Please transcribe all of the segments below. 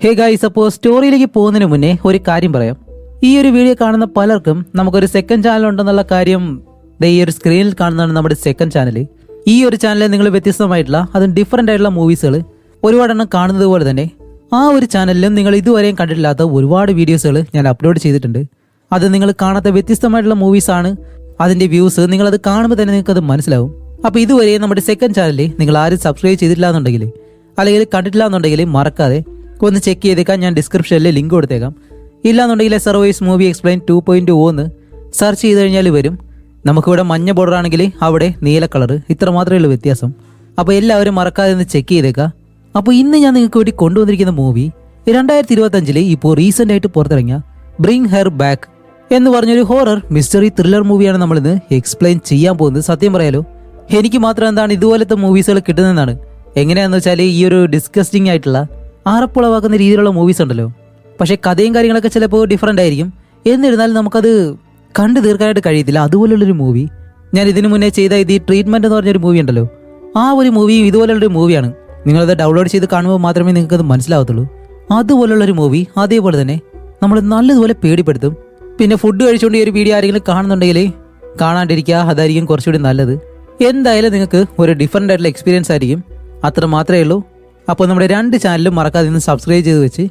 Hey guys, അപ്പോൾ സ്റ്റോറിയിലേക്ക് പോകുന്നതിന് മുന്നേ ഒരു കാര്യം പറയാം. ഈ ഒരു വീഡിയോ കാണുന്ന പലർക്കും നമുക്കൊരു സെക്കൻഡ് ചാനൽ ഉണ്ടെന്നുള്ള കാര്യം ഈ ഒരു സ്ക്രീനിൽ കാണുന്നതാണ് നമ്മുടെ സെക്കൻഡ് ചാനൽ. ഈ ഒരു ചാനലിൽ നിങ്ങൾ വ്യത്യസ്തമായിട്ടുള്ള അതും ഡിഫറൻ്റ് ആയിട്ടുള്ള മൂവീസുകൾ ഒരുപാടെണ്ണം കാണുന്നത് പോലെ തന്നെ ആ ഒരു ചാനലിലും നിങ്ങൾ ഇതുവരെയും കണ്ടിട്ടില്ലാത്ത ഒരുപാട് വീഡിയോസുകൾ ഞാൻ അപ്ലോഡ് ചെയ്തിട്ടുണ്ട്. അത് നിങ്ങൾ കാണാത്ത വ്യത്യസ്തമായിട്ടുള്ള മൂവീസാണ്. അതിൻ്റെ വ്യൂസ് നിങ്ങളത് കാണുമ്പോൾ തന്നെ നിങ്ങൾക്കത് മനസ്സിലാവും. അപ്പോൾ ഇതുവരെ നമ്മുടെ സെക്കൻഡ് ചാനലിൽ നിങ്ങൾ ആരും സബ്സ്ക്രൈബ് ചെയ്തിട്ടില്ല എന്നുണ്ടെങ്കിൽ അല്ലെങ്കിൽ കണ്ടിട്ടില്ല എന്നുണ്ടെങ്കിൽ മറക്കാതെ ഒന്ന് ചെക്ക് ചെയ്തേക്കാം. ഞാൻ ഡിസ്ക്രിപ്ഷനിൽ ലിങ്ക് കൊടുത്തേക്കാം. ഇല്ലാന്നുണ്ടെങ്കിൽ സർവൈസ് മൂവി എക്സ്പ്ലെയിൻ 2.0 എന്ന് സെർച്ച് ചെയ്ത് കഴിഞ്ഞാൽ വരും. നമുക്കിവിടെ മഞ്ഞ ബോർഡർ ആണെങ്കിൽ അവിടെ നീല കളർ, ഇത്ര മാത്രമേ ഉള്ളൂ വ്യത്യാസം. അപ്പോൾ എല്ലാവരും മറക്കാതെ ഒന്ന് ചെക്ക് ചെയ്തേക്കാം. അപ്പോൾ ഇന്ന് ഞാൻ നിങ്ങൾക്ക് വേണ്ടി കൊണ്ടുവന്നിരിക്കുന്ന മൂവി 2025 ഇപ്പോൾ റീസെൻ്റ് ആയിട്ട് പുറത്തിറങ്ങിയ ബ്രിങ് ഹെർ ബാക്ക് എന്ന് പറഞ്ഞൊരു ഹൊറർ മിസ്റ്ററി ത്രില്ലർ മൂവിയാണ് നമ്മളിന്ന് എക്സ്പ്ലെയിൻ ചെയ്യാൻ പോകുന്നത്. സത്യം പറയാലോ, എനിക്ക് മാത്രം എന്താണ് ഇതുപോലത്തെ മൂവീസുകൾ കിട്ടുന്നതെന്നാണ്. എങ്ങനെയാണെന്ന് വെച്ചാൽ ഈ ഒരു ഡിസ്കസ്റ്റിംഗ് ആയിട്ടുള്ള ആറപ്പുളവാക്കുന്ന രീതിയിലുള്ള മൂവീസ് ഉണ്ടല്ലോ, പക്ഷേ കഥയും കാര്യങ്ങളൊക്കെ ചിലപ്പോൾ ഡിഫറൻ്റ് ആയിരിക്കും. എന്നിരുന്നാലും നമുക്കത് കണ്ടു തീർക്കാനായിട്ട് കഴിയത്തില്ല. അതുപോലുള്ളൊരു മൂവി ഞാൻ ഇതിനു മുന്നേ ചെയ്ത ഈ ട്രീറ്റ്മെൻറ്റ് എന്ന് പറഞ്ഞൊരു മൂവി ഉണ്ടല്ലോ, ആ ഒരു മൂവിയും ഇതുപോലുള്ളൊരു മൂവിയാണ്. നിങ്ങളത് ഡൗൺലോഡ് ചെയ്ത് കാണുമ്പോൾ മാത്രമേ നിങ്ങൾക്കത് മനസ്സിലാവത്തുള്ളൂ. അതുപോലുള്ളൊരു മൂവി അതേപോലെ തന്നെ നമ്മൾ നല്ലതുപോലെ പേടിപ്പെടുത്തും. പിന്നെ ഫുഡ് കഴിച്ചുകൊണ്ട് ഈ ഒരു വീഡിയോ ആരെങ്കിലും കാണുന്നുണ്ടെങ്കിൽ കാണാണ്ടിരിക്കുക, അതായിരിക്കും കുറച്ചുകൂടി നല്ലത്. എന്തായാലും നിങ്ങൾക്ക് ഒരു ഡിഫറൻ്റ് ആയിട്ടുള്ള എക്സ്പീരിയൻസ് ആയിരിക്കും. അത്ര മാത്രമേ ഉള്ളൂ. അപ്പോൾ നമ്മുടെ 2 ചാനലും മറക്കാതെ നിന്ന് സബ്സ്ക്രൈബ് ചെയ്ത് വെച്ച്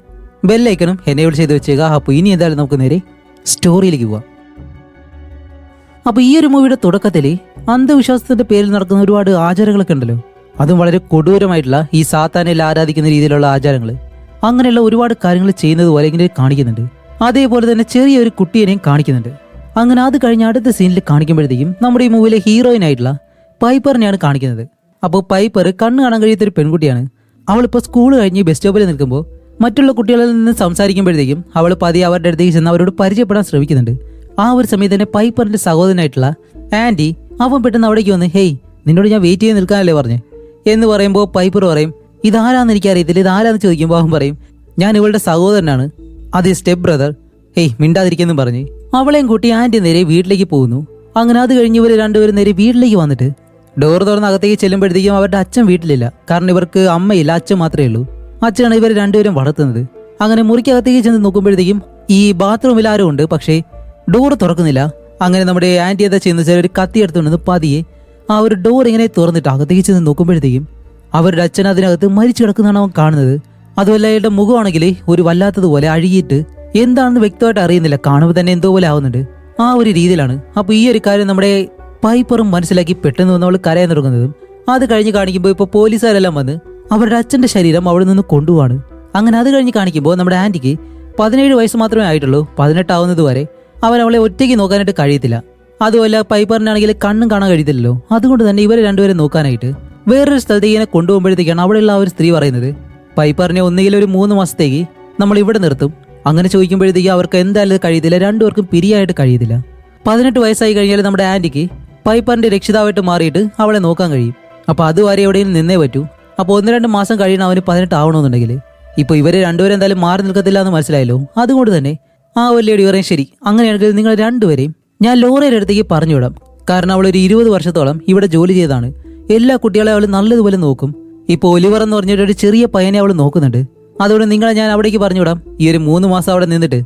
ബെല്ലൈക്കണും എനേബിൾ ചെയ്ത് വെച്ചേക്കുക. അപ്പോൾ ഇനി എന്തായാലും നമുക്ക് നേരെ സ്റ്റോറിയിലേക്ക് പോവാം. അപ്പോൾ ഈ ഒരു മൂവിയുടെ തുടക്കത്തിൽ അന്ധവിശ്വാസത്തിൻ്റെ പേരിൽ നടക്കുന്ന ഒരുപാട് ആചാരങ്ങളൊക്കെ ഉണ്ടല്ലോ, അതും വളരെ കൊടൂരമായിട്ടുള്ള ഈ സാത്താനിൽ ആരാധിക്കുന്ന രീതിയിലുള്ള ആചാരങ്ങൾ, അങ്ങനെയുള്ള ഒരുപാട് കാര്യങ്ങൾ ചെയ്യുന്നത് പോലെ ഇങ്ങനെ കാണിക്കുന്നുണ്ട്. അതേപോലെ തന്നെ ചെറിയൊരു കുട്ടീനെയും കാണിക്കുന്നുണ്ട്. അങ്ങനെ അത് കഴിഞ്ഞ് അടുത്ത സീനിൽ കാണിക്കുമ്പോഴത്തേക്കും നമ്മുടെ ഈ മൂവിയിലെ ഹീറോയിനായിട്ടുള്ള പൈപ്പറിനെയാണ് കാണിക്കുന്നത്. അപ്പോൾ പൈപ്പർ കണ്ണ് കാണാൻ കഴിയാത്തൊരു പെൺകുട്ടിയാണ്. അവളിപ്പോൾ സ്കൂൾ കഴിഞ്ഞ് ബസ് സ്റ്റോപ്പിൽ നിൽക്കുമ്പോൾ മറ്റുള്ള കുട്ടികളിൽ നിന്ന് സംസാരിക്കുമ്പോഴത്തേക്കും അവൾ പതിയെ അവരുടെ അടുത്തേക്ക് ചെന്ന് അവരോട് പരിചയപ്പെടാൻ ശ്രമിക്കുന്നുണ്ട്. ആ ഒരു സമയത്ത് തന്നെ പൈപ്പറിന്റെ സഹോദരനായിട്ടുള്ള ആൻറ്റി അവൻ പെട്ടെന്ന് അവിടേക്ക് വന്ന്, ഹേയ് നിന്നോട് ഞാൻ വെയിറ്റ് ചെയ്ത് നിൽക്കാനല്ലേ പറഞ്ഞേ എന്ന് പറയുമ്പോൾ പൈപ്പർ പറയും, ഇതാരാന്ന് എനിക്കറിയത്തില്ല, ഇതാരാന്ന് ചോദിക്കുമ്പോൾ അവൻ പറയും, ഞാൻ ഇവളുടെ സഹോദരനാണ്, അത് സ്റ്റെപ്പ് ബ്രദർ, ഹേയ് മിണ്ടാതിരിക്കുന്നു പറഞ്ഞ് അവളെയും കൂട്ടി ആൻറ്റി നേരെ വീട്ടിലേക്ക് പോകുന്നു. അങ്ങനെ അത് കഴിഞ്ഞ് ഇവർ രണ്ടുപേരും നേരെ വീട്ടിലേക്ക് വന്നിട്ട് ഡോർ തുറന്ന് അകത്തേക്ക് ചെല്ലുമ്പോഴത്തേക്കും അവരുടെ അച്ഛൻ വീട്ടിലില്ല. കാരണം ഇവർക്ക് അമ്മയില്ല, അച്ഛൻ മാത്രമേ ഉള്ളൂ. അച്ഛനാണ് ഇവർ രണ്ടുപേരും വളർത്തുന്നത്. അങ്ങനെ മുറിക്കകത്തേക്ക് ചെന്ന് നോക്കുമ്പോഴത്തേക്കും ഈ ബാത്റൂമിൽ ആരും ഉണ്ട്, പക്ഷേ ഡോർ തുറക്കുന്നില്ല. അങ്ങനെ നമ്മുടെ ആൻറ്റി എന്താ ചെയ്യുന്നത് വെച്ചാൽ ഒരു കത്തി എടുത്തുകൊണ്ട് പതിയെ ആ ഒരു ഡോർ ഇങ്ങനെ തുറന്നിട്ട് അകത്തേക്ക് ചെന്ന് നോക്കുമ്പോഴത്തേക്കും അവരുടെ അച്ഛൻ അതിനകത്ത് മരിച്ചു കിടക്കുന്നതാണ് അവൻ കാണുന്നത്. അതുമല്ല അയാളുടെ മുഖമാണെങ്കിൽ ഒരു വല്ലാത്തതുപോലെ അഴുകിയിട്ട് എന്താണെന്ന് വ്യക്തമായിട്ട് അറിയുന്നില്ല, കാണുമ്പോൾ തന്നെ എന്തോ പോലെ ആവുന്നുണ്ട്. ആ ഒരു രീതിയിലാണ്. അപ്പോൾ ഈ ഒരു കാര്യം നമ്മുടെ പൈപ്പറും മനസ്സിലാക്കി പെട്ടെന്ന് വന്ന് അവൾ കരയാൻ തുടങ്ങുന്നതും അത് കഴിഞ്ഞ് കാണിക്കുമ്പോൾ ഇപ്പോൾ പോലീസുകാരെല്ലാം വന്ന് അവരുടെ അച്ഛൻ്റെ ശരീരം അവിടെ നിന്ന് കൊണ്ടുപോവാണ്. അങ്ങനെ അത് കഴിഞ്ഞ് കാണിക്കുമ്പോൾ നമ്മുടെ ആൻറ്റിക്ക് 17 വയസ്സ് മാത്രമേ ആയിട്ടുള്ളൂ. 18 ആവുന്നത് വരെ അവളെ ഒറ്റയ്ക്ക് നോക്കാനായിട്ട് കഴിയത്തില്ല. അതുമല്ല പൈപ്പറിനാണെങ്കിൽ കണ്ണും കാണാൻ കഴിയത്തില്ലല്ലോ. അതുകൊണ്ട് തന്നെ ഇവരെ രണ്ടുപേരെ നോക്കാനായിട്ട് വേറൊരു സ്ഥലത്തേക്ക് ഇങ്ങനെ കൊണ്ടുപോകുമ്പോഴത്തേക്കാണ് അവിടെയുള്ള ആ ഒരു സ്ത്രീ പറയുന്നത്, പൈപ്പറിനെ ഒന്നുകിൽ ഒരു 3 മാസത്തേക്ക് നമ്മൾ ഇവിടെ നിർത്തും. അങ്ങനെ ചോദിക്കുമ്പോഴത്തേക്ക് അവർക്ക് എന്തായാലും കഴിയത്തില്ല, രണ്ടുപേർക്കും പിരിയായിട്ട് കഴിയത്തില്ല. 18 വയസ്സായി കഴിഞ്ഞാൽ നമ്മുടെ ആൻറ്റിക്ക് പൈപ്പറിന്റെ രക്ഷിതാവായിട്ട് മാറിയിട്ട് അവളെ നോക്കാൻ കഴിയും. അപ്പോൾ അതുവരെ എവിടെയും നിന്നേ പറ്റൂ. അപ്പോൾ 1-2 മാസം കഴിയണം അവന് 18 ആവണമെന്നുണ്ടെങ്കിൽ. ഇപ്പോൾ ഇവരെ രണ്ടുപേരും എന്തായാലും മാറി നിൽക്കത്തില്ല എന്ന് മനസ്സിലായല്ലോ. അതുകൊണ്ട് തന്നെ ആ ഒരു ലേഡി പറയും, ശരി അങ്ങനെയാണെങ്കിൽ നിങ്ങൾ രണ്ടുപേരെയും ഞാൻ ലോറയുടെ അടുത്തേക്ക് പറഞ്ഞു വിടാം. കാരണം അവൾ ഒരു 20 വർഷത്തോളം ഇവിടെ ജോലി ചെയ്താണ്. എല്ലാ കുട്ടികളെ അവൾ നല്ലതുപോലെ നോക്കും. ഇപ്പോൾ ഒലിവർ എന്ന് പറഞ്ഞിട്ട് ഒരു ചെറിയ പയ്യനെ അവൾ നോക്കുന്നുണ്ട്. അതുകൊണ്ട് നിങ്ങളെ ഞാൻ അവിടേക്ക് പറഞ്ഞു വിടാം. ഈ ഒരു 3 മാസം അവിടെ നിന്നിട്ട്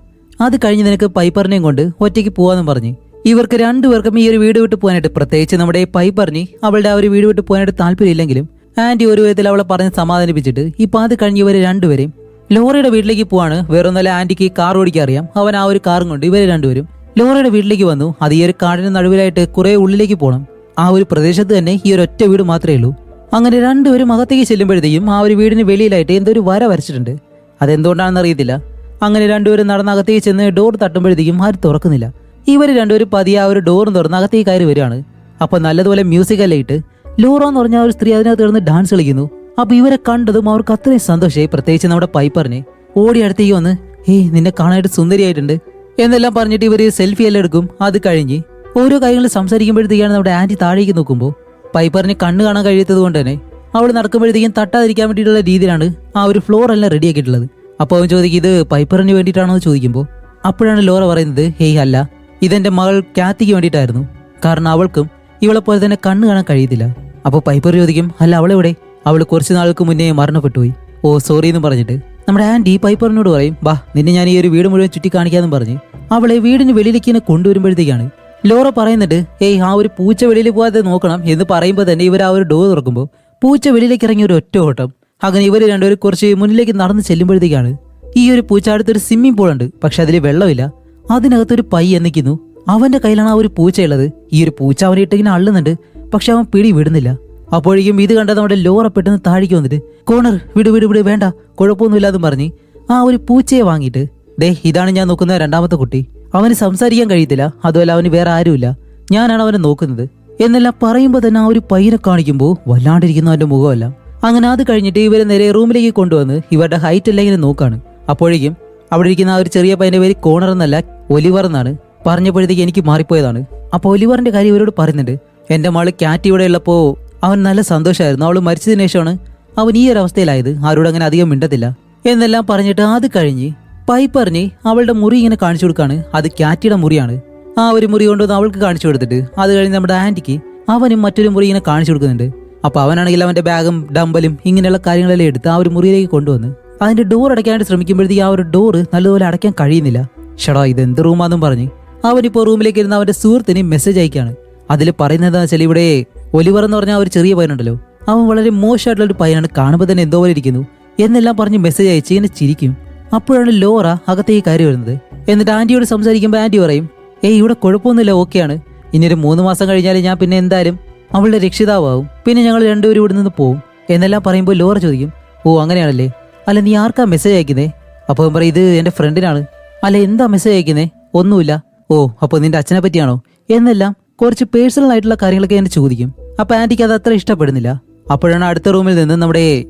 അത് കഴിഞ്ഞ് നിനക്ക് പൈപ്പറിനെയും കൊണ്ട് ഒറ്റയ്ക്ക് പോകാമെന്നും പറഞ്ഞ് ഇവർക്ക് രണ്ടുപേർക്കും ഈ ഒരു വീട് വിട്ട് പോകാനായിട്ട്, പ്രത്യേകിച്ച് നമ്മുടെ പൈപ്പറിന് അവളുടെ ആ ഒരു വീട് വിട്ട് പോകാനായിട്ട് താല്പര്യമില്ലെങ്കിലും ആൻറ്റി ഒരു വിധത്തിൽ അവളെ പറഞ്ഞ് സമാധാനിപ്പിച്ചിട്ട് ഇപ്പോൾ അത് കഴിഞ്ഞ് ഇവർ രണ്ടുപേരും ലോറയുടെ വീട്ടിലേക്ക് പോവാണ്. വേറൊന്നല്ല, ആൻറ്റിക്ക് കാർ ഓടിക്കാൻ അറിയാം. അവൻ ആ ഒരു കാറും കൊണ്ട് ഇവർ രണ്ടുപേരും ലോറയുടെ വീട്ടിലേക്ക് വന്നു. അത് ഈ ഒരു കാടിന് നടുവിലായിട്ട് കുറെ ഉള്ളിലേക്ക് പോകണം. ആ ഒരു പ്രദേശത്ത് തന്നെ ഈ ഒരു ഒറ്റ വീട് മാത്രമേ ഉള്ളൂ. അങ്ങനെ രണ്ടുപേരും അകത്തേക്ക് ചെല്ലുമ്പോഴത്തേക്കും ആ ഒരു വീടിന് വെളിയിലായിട്ട് എന്തോ ഒരു വര വരച്ചിട്ടുണ്ട്. അതെന്തുകൊണ്ടാണെന്ന് അറിയത്തില്ല. അങ്ങനെ രണ്ടുപേരും നടന്ന് അകത്തേക്ക് ചെന്ന് ഡോർ തട്ടുമ്പോഴത്തേക്കും ആരും തുറക്കുന്നില്ല. ഇവർ രണ്ടുപേരും പതിയെ ആ ഒരു ഡോറും തുറന്ന് അകത്തേക്ക് കയറി വരികയാണ്. അപ്പോൾ നല്ലതുപോലെ മ്യൂസിക് എല്ലാം ഇട്ട് ലോറ എന്ന് പറഞ്ഞ ഒരു സ്ത്രീ അതിനകത്ത് കിടന്ന് ഡാൻസ് കളിക്കുന്നു. അപ്പോൾ ഇവരെ കണ്ടതും അവർക്ക് അത്രയും സന്തോഷമായി. പ്രത്യേകിച്ച് നമ്മുടെ പൈപ്പറിനെ ഓടി അടുത്തേക്ക് വന്ന്, ഹേയ് നിന്നെ കാണാനായിട്ട് സുന്ദരിയായിട്ടുണ്ട് എന്നെല്ലാം പറഞ്ഞിട്ട് ഇവർ സെൽഫി എല്ലാം എടുക്കും. അത് കഴിഞ്ഞ് ഓരോ കാര്യങ്ങൾ സംസാരിക്കുമ്പോഴത്തേക്കാണ് നമ്മുടെ ആൻറ്റി താഴേക്ക് നോക്കുമ്പോൾ പൈപ്പറിന് കണ്ണ് കാണാൻ കഴിയാത്തത് കൊണ്ട് തന്നെ അവൾ നടക്കുമ്പോഴത്തേക്കും തട്ടാതിരിക്കാൻ വേണ്ടിയിട്ടുള്ള രീതിയിലാണ് ആ ഒരു ഫ്ലോർ എല്ലാം റെഡിയാക്കിയിട്ടുള്ളത്. അപ്പോൾ അവൻ ചോദിക്കും, ഇത് പൈപ്പറിന് വേണ്ടിയിട്ടാണോ എന്ന് ചോദിക്കുമ്പോൾ അപ്പോഴാണ് ലോറ പറയുന്നത്, ഹേയ് അല്ല, ഇതെന്റെ മകൾ കാത്തിക്ക് വേണ്ടിയിട്ടായിരുന്നു. കാരണം അവൾക്കും ഇവളെ പോലെ തന്നെ കണ്ണ് കാണാൻ കഴിയത്തില്ല. അപ്പോൾ പൈപ്പർ ചോദിക്കും, അല്ല അവളെവിടെ? അവൾ കുറച്ച് നാൾക്ക് മുന്നേ മരണപ്പെട്ടുപോയി. ഓ സോറി എന്ന് പറഞ്ഞിട്ട് നമ്മുടെ ആന്റി പൈപ്പറിനോട് പറയും, വാ നിന്നെ ഞാൻ ഈ ഒരു വീട് മുഴുവൻ ചുറ്റി കാണിക്കാന്നും പറഞ്ഞ് അവളെ വീടിന് വെളിയിലേക്ക് ഇങ്ങനെ കൊണ്ടുവരുമ്പോഴത്തേക്കാണ് ലോറ പറയുന്നുണ്ട്, ഏയ് ആ ഒരു പൂച്ച വെളിയിൽ പോകാതെ നോക്കണം എന്ന് പറയുമ്പോൾ തന്നെ ഇവർ ആ ഒരു ഡോർ തുറക്കുമ്പോൾ പൂച്ച വെളിയിലേക്ക് ഇറങ്ങിയ ഒരു ഒറ്റ ഓട്ടം. അങ്ങനെ ഇവർ രണ്ടുപേരും കുറച്ച് മുന്നിലേക്ക് നടന്ന് ചെല്ലുമ്പോഴത്തേക്കാണ് ഈ ഒരു പൂച്ച അടുത്തൊരു സ്വിമ്മിംഗ് പൂൾ ഉണ്ട്, പക്ഷെ അതിൽ വെള്ളമില്ല. അതിനകത്തൊരു പയ്യൻ നിൽക്കുന്നു. അവന്റെ കയ്യിലാണ് ആ ഒരു പൂച്ചയുള്ളത്. ഈ ഒരു പൂച്ച അവനെ ഇട്ടിങ്ങനെ അള്ളുന്നുണ്ട്, പക്ഷെ അവൻ പിടി വിടുന്നില്ല. അപ്പോഴേക്കും ഇത് കണ്ട നമ്മുടെ ലോറ പെട്ടെന്ന് താഴേക്ക് വന്നിട്ട്, കോണർ വിട് വിട് വിട് വേണ്ട, കുഴപ്പമൊന്നുമില്ലാതും പറഞ്ഞ് ആ ഒരു പൂച്ചയെ വാങ്ങിയിട്ട്, ദേ ഇതാണ് ഞാൻ നോക്കുന്ന രണ്ടാമത്തെ കുട്ടി, അവന് സംസാരിക്കാൻ കഴിയത്തില്ല, അതുപോലെ അവന് വേറെ ആരുമില്ല, ഞാനാണ് അവനെ നോക്കുന്നത് എന്നെല്ലാം പറയുമ്പോൾ തന്നെ ആ ഒരു പയ്യനെ കാണിക്കുമ്പോൾ വല്ലാണ്ടിരിക്കുന്ന അവന്റെ മുഖമല്ല. അങ്ങനെ അത് കഴിഞ്ഞിട്ട് ഇവരെ നേരെ റൂമിലേക്ക് കൊണ്ടുവന്ന് ഇവരുടെ ഹൈറ്റ് എല്ലാം ഇങ്ങനെ നോക്കാണ്. അപ്പോഴേക്കും അവിടെ ഇരിക്കുന്ന ആ ഒരു ചെറിയ പയ്യന്റെ പേര് കോണർ എന്നല്ല ഒലിവർ എന്നാണ്. പറഞ്ഞപ്പോഴത്തേക്ക് എനിക്ക് മാറിപ്പോയതാണ്. അപ്പോൾ ഒലിവറിന്റെ കാര്യം ഇവരോട് പറയുന്നുണ്ട്, എന്റെ മകള് ക്യാറ്റ് ഇവിടെ ഉള്ളപ്പോൾ അവൻ നല്ല സന്തോഷമായിരുന്നു, അവൾ മരിച്ചതിന് ശേഷമാണ് അവൻ ഈ ഒരു അവസ്ഥയിലായത്, ആരോട് അങ്ങനെ അധികം മിണ്ടത്തില്ല എന്നെല്ലാം പറഞ്ഞിട്ട് അത് കഴിഞ്ഞ് പൈപ്പറിന് അവളുടെ മുറി ഇങ്ങനെ കാണിച്ചു കൊടുക്കാണ്. അത് ക്യാറ്റിയുടെ മുറിയാണ്. ആ ഒരു മുറി കൊണ്ടുവന്ന് അവൾക്ക് കാണിച്ചു കൊടുത്തിട്ട് അത് കഴിഞ്ഞ് നമ്മുടെ ആന്റിക്ക് അവനും മറ്റൊരു മുറി ഇങ്ങനെ കാണിച്ചു കൊടുക്കുന്നുണ്ട്. അപ്പൊ അവനാണെങ്കിൽ അവന്റെ ബാഗും ഡമ്പലും ഇങ്ങനെയുള്ള കാര്യങ്ങളെല്ലാം എടുത്ത് ആ ഒരു മുറിയിലേക്ക് കൊണ്ടുവന്ന് അതിന്റെ ഡോർ അടയ്ക്കാനായിട്ട് ശ്രമിക്കുമ്പോഴത്തേക്ക് ആ ഒരു ഡോറ് നല്ലതുപോലെ അടയ്ക്കാൻ കഴിയുന്നില്ല. ഷടാ ഇത് എന്ത് റൂമാന്നും പറഞ്ഞ് അവനിപ്പോ റൂമിലേക്ക് ഇരുന്ന് അവന്റെ സുഹൃത്തിന് മെസ്സേജ് അയക്കാണ്. അതിൽ പറയുന്നത് എന്താ വെച്ചാൽ, ഇവിടെ ഒലിവർ എന്ന് പറഞ്ഞ ആ ഒരു ചെറിയ പയ്യനുണ്ടല്ലോ, അവൻ വളരെ മോശമായിട്ടുള്ള ഒരു പയ്യനാണ്, കാണുമ്പോൾ തന്നെ എന്തോ പോലെ ഇരിക്കുന്നു എന്നെല്ലാം പറഞ്ഞ് മെസ്സേജ് അയച്ച് ഇങ്ങനെ ചിരിക്കും. അപ്പോഴാണ് ലോറ അകത്തേക്ക് കയറി വരുന്നത്. എന്നിട്ട് ആന്റിയോട് സംസാരിക്കുമ്പോൾ ആന്റി പറയും, ഏയ് ഇവിടെ കുഴപ്പമൊന്നുമില്ല, ഓക്കെയാണ്, ഇനിയൊരു 3 മാസം കഴിഞ്ഞാൽ ഞാൻ പിന്നെ എന്തായാലും അവളുടെ രക്ഷിതാവും, പിന്നെ ഞങ്ങൾ രണ്ടുപേരും ഇവിടെ നിന്ന് പോവും എന്നെല്ലാം പറയുമ്പോൾ ലോറ ചോദിക്കും, ഓ അങ്ങനെയാണല്ലേ, അല്ല നീ ആർക്കാ മെസ്സേജ് അയക്കുന്നേ? അപ്പോൾ അവൻ പറയും, ഇത് എന്റെ ഫ്രണ്ടിനാണ്. അല്ല എന്താ മെസ്സേജ് അയക്കുന്നേ? ഒന്നുമില്ല. ഓ അപ്പോൾ നിന്റെ അച്ഛനെ പറ്റിയാണോ എന്നെല്ലാം കുറച്ച് പേഴ്സണൽ ആയിട്ടുള്ള കാര്യങ്ങളൊക്കെ എന്നെ ചോദിക്കും. അപ്പൊ ആന്റിക്ക് അത് അത്ര ഇഷ്ടപ്പെടുന്നില്ല. അപ്പോഴാണ് അടുത്ത റൂമിൽ നിന്ന് നമ്മുടെ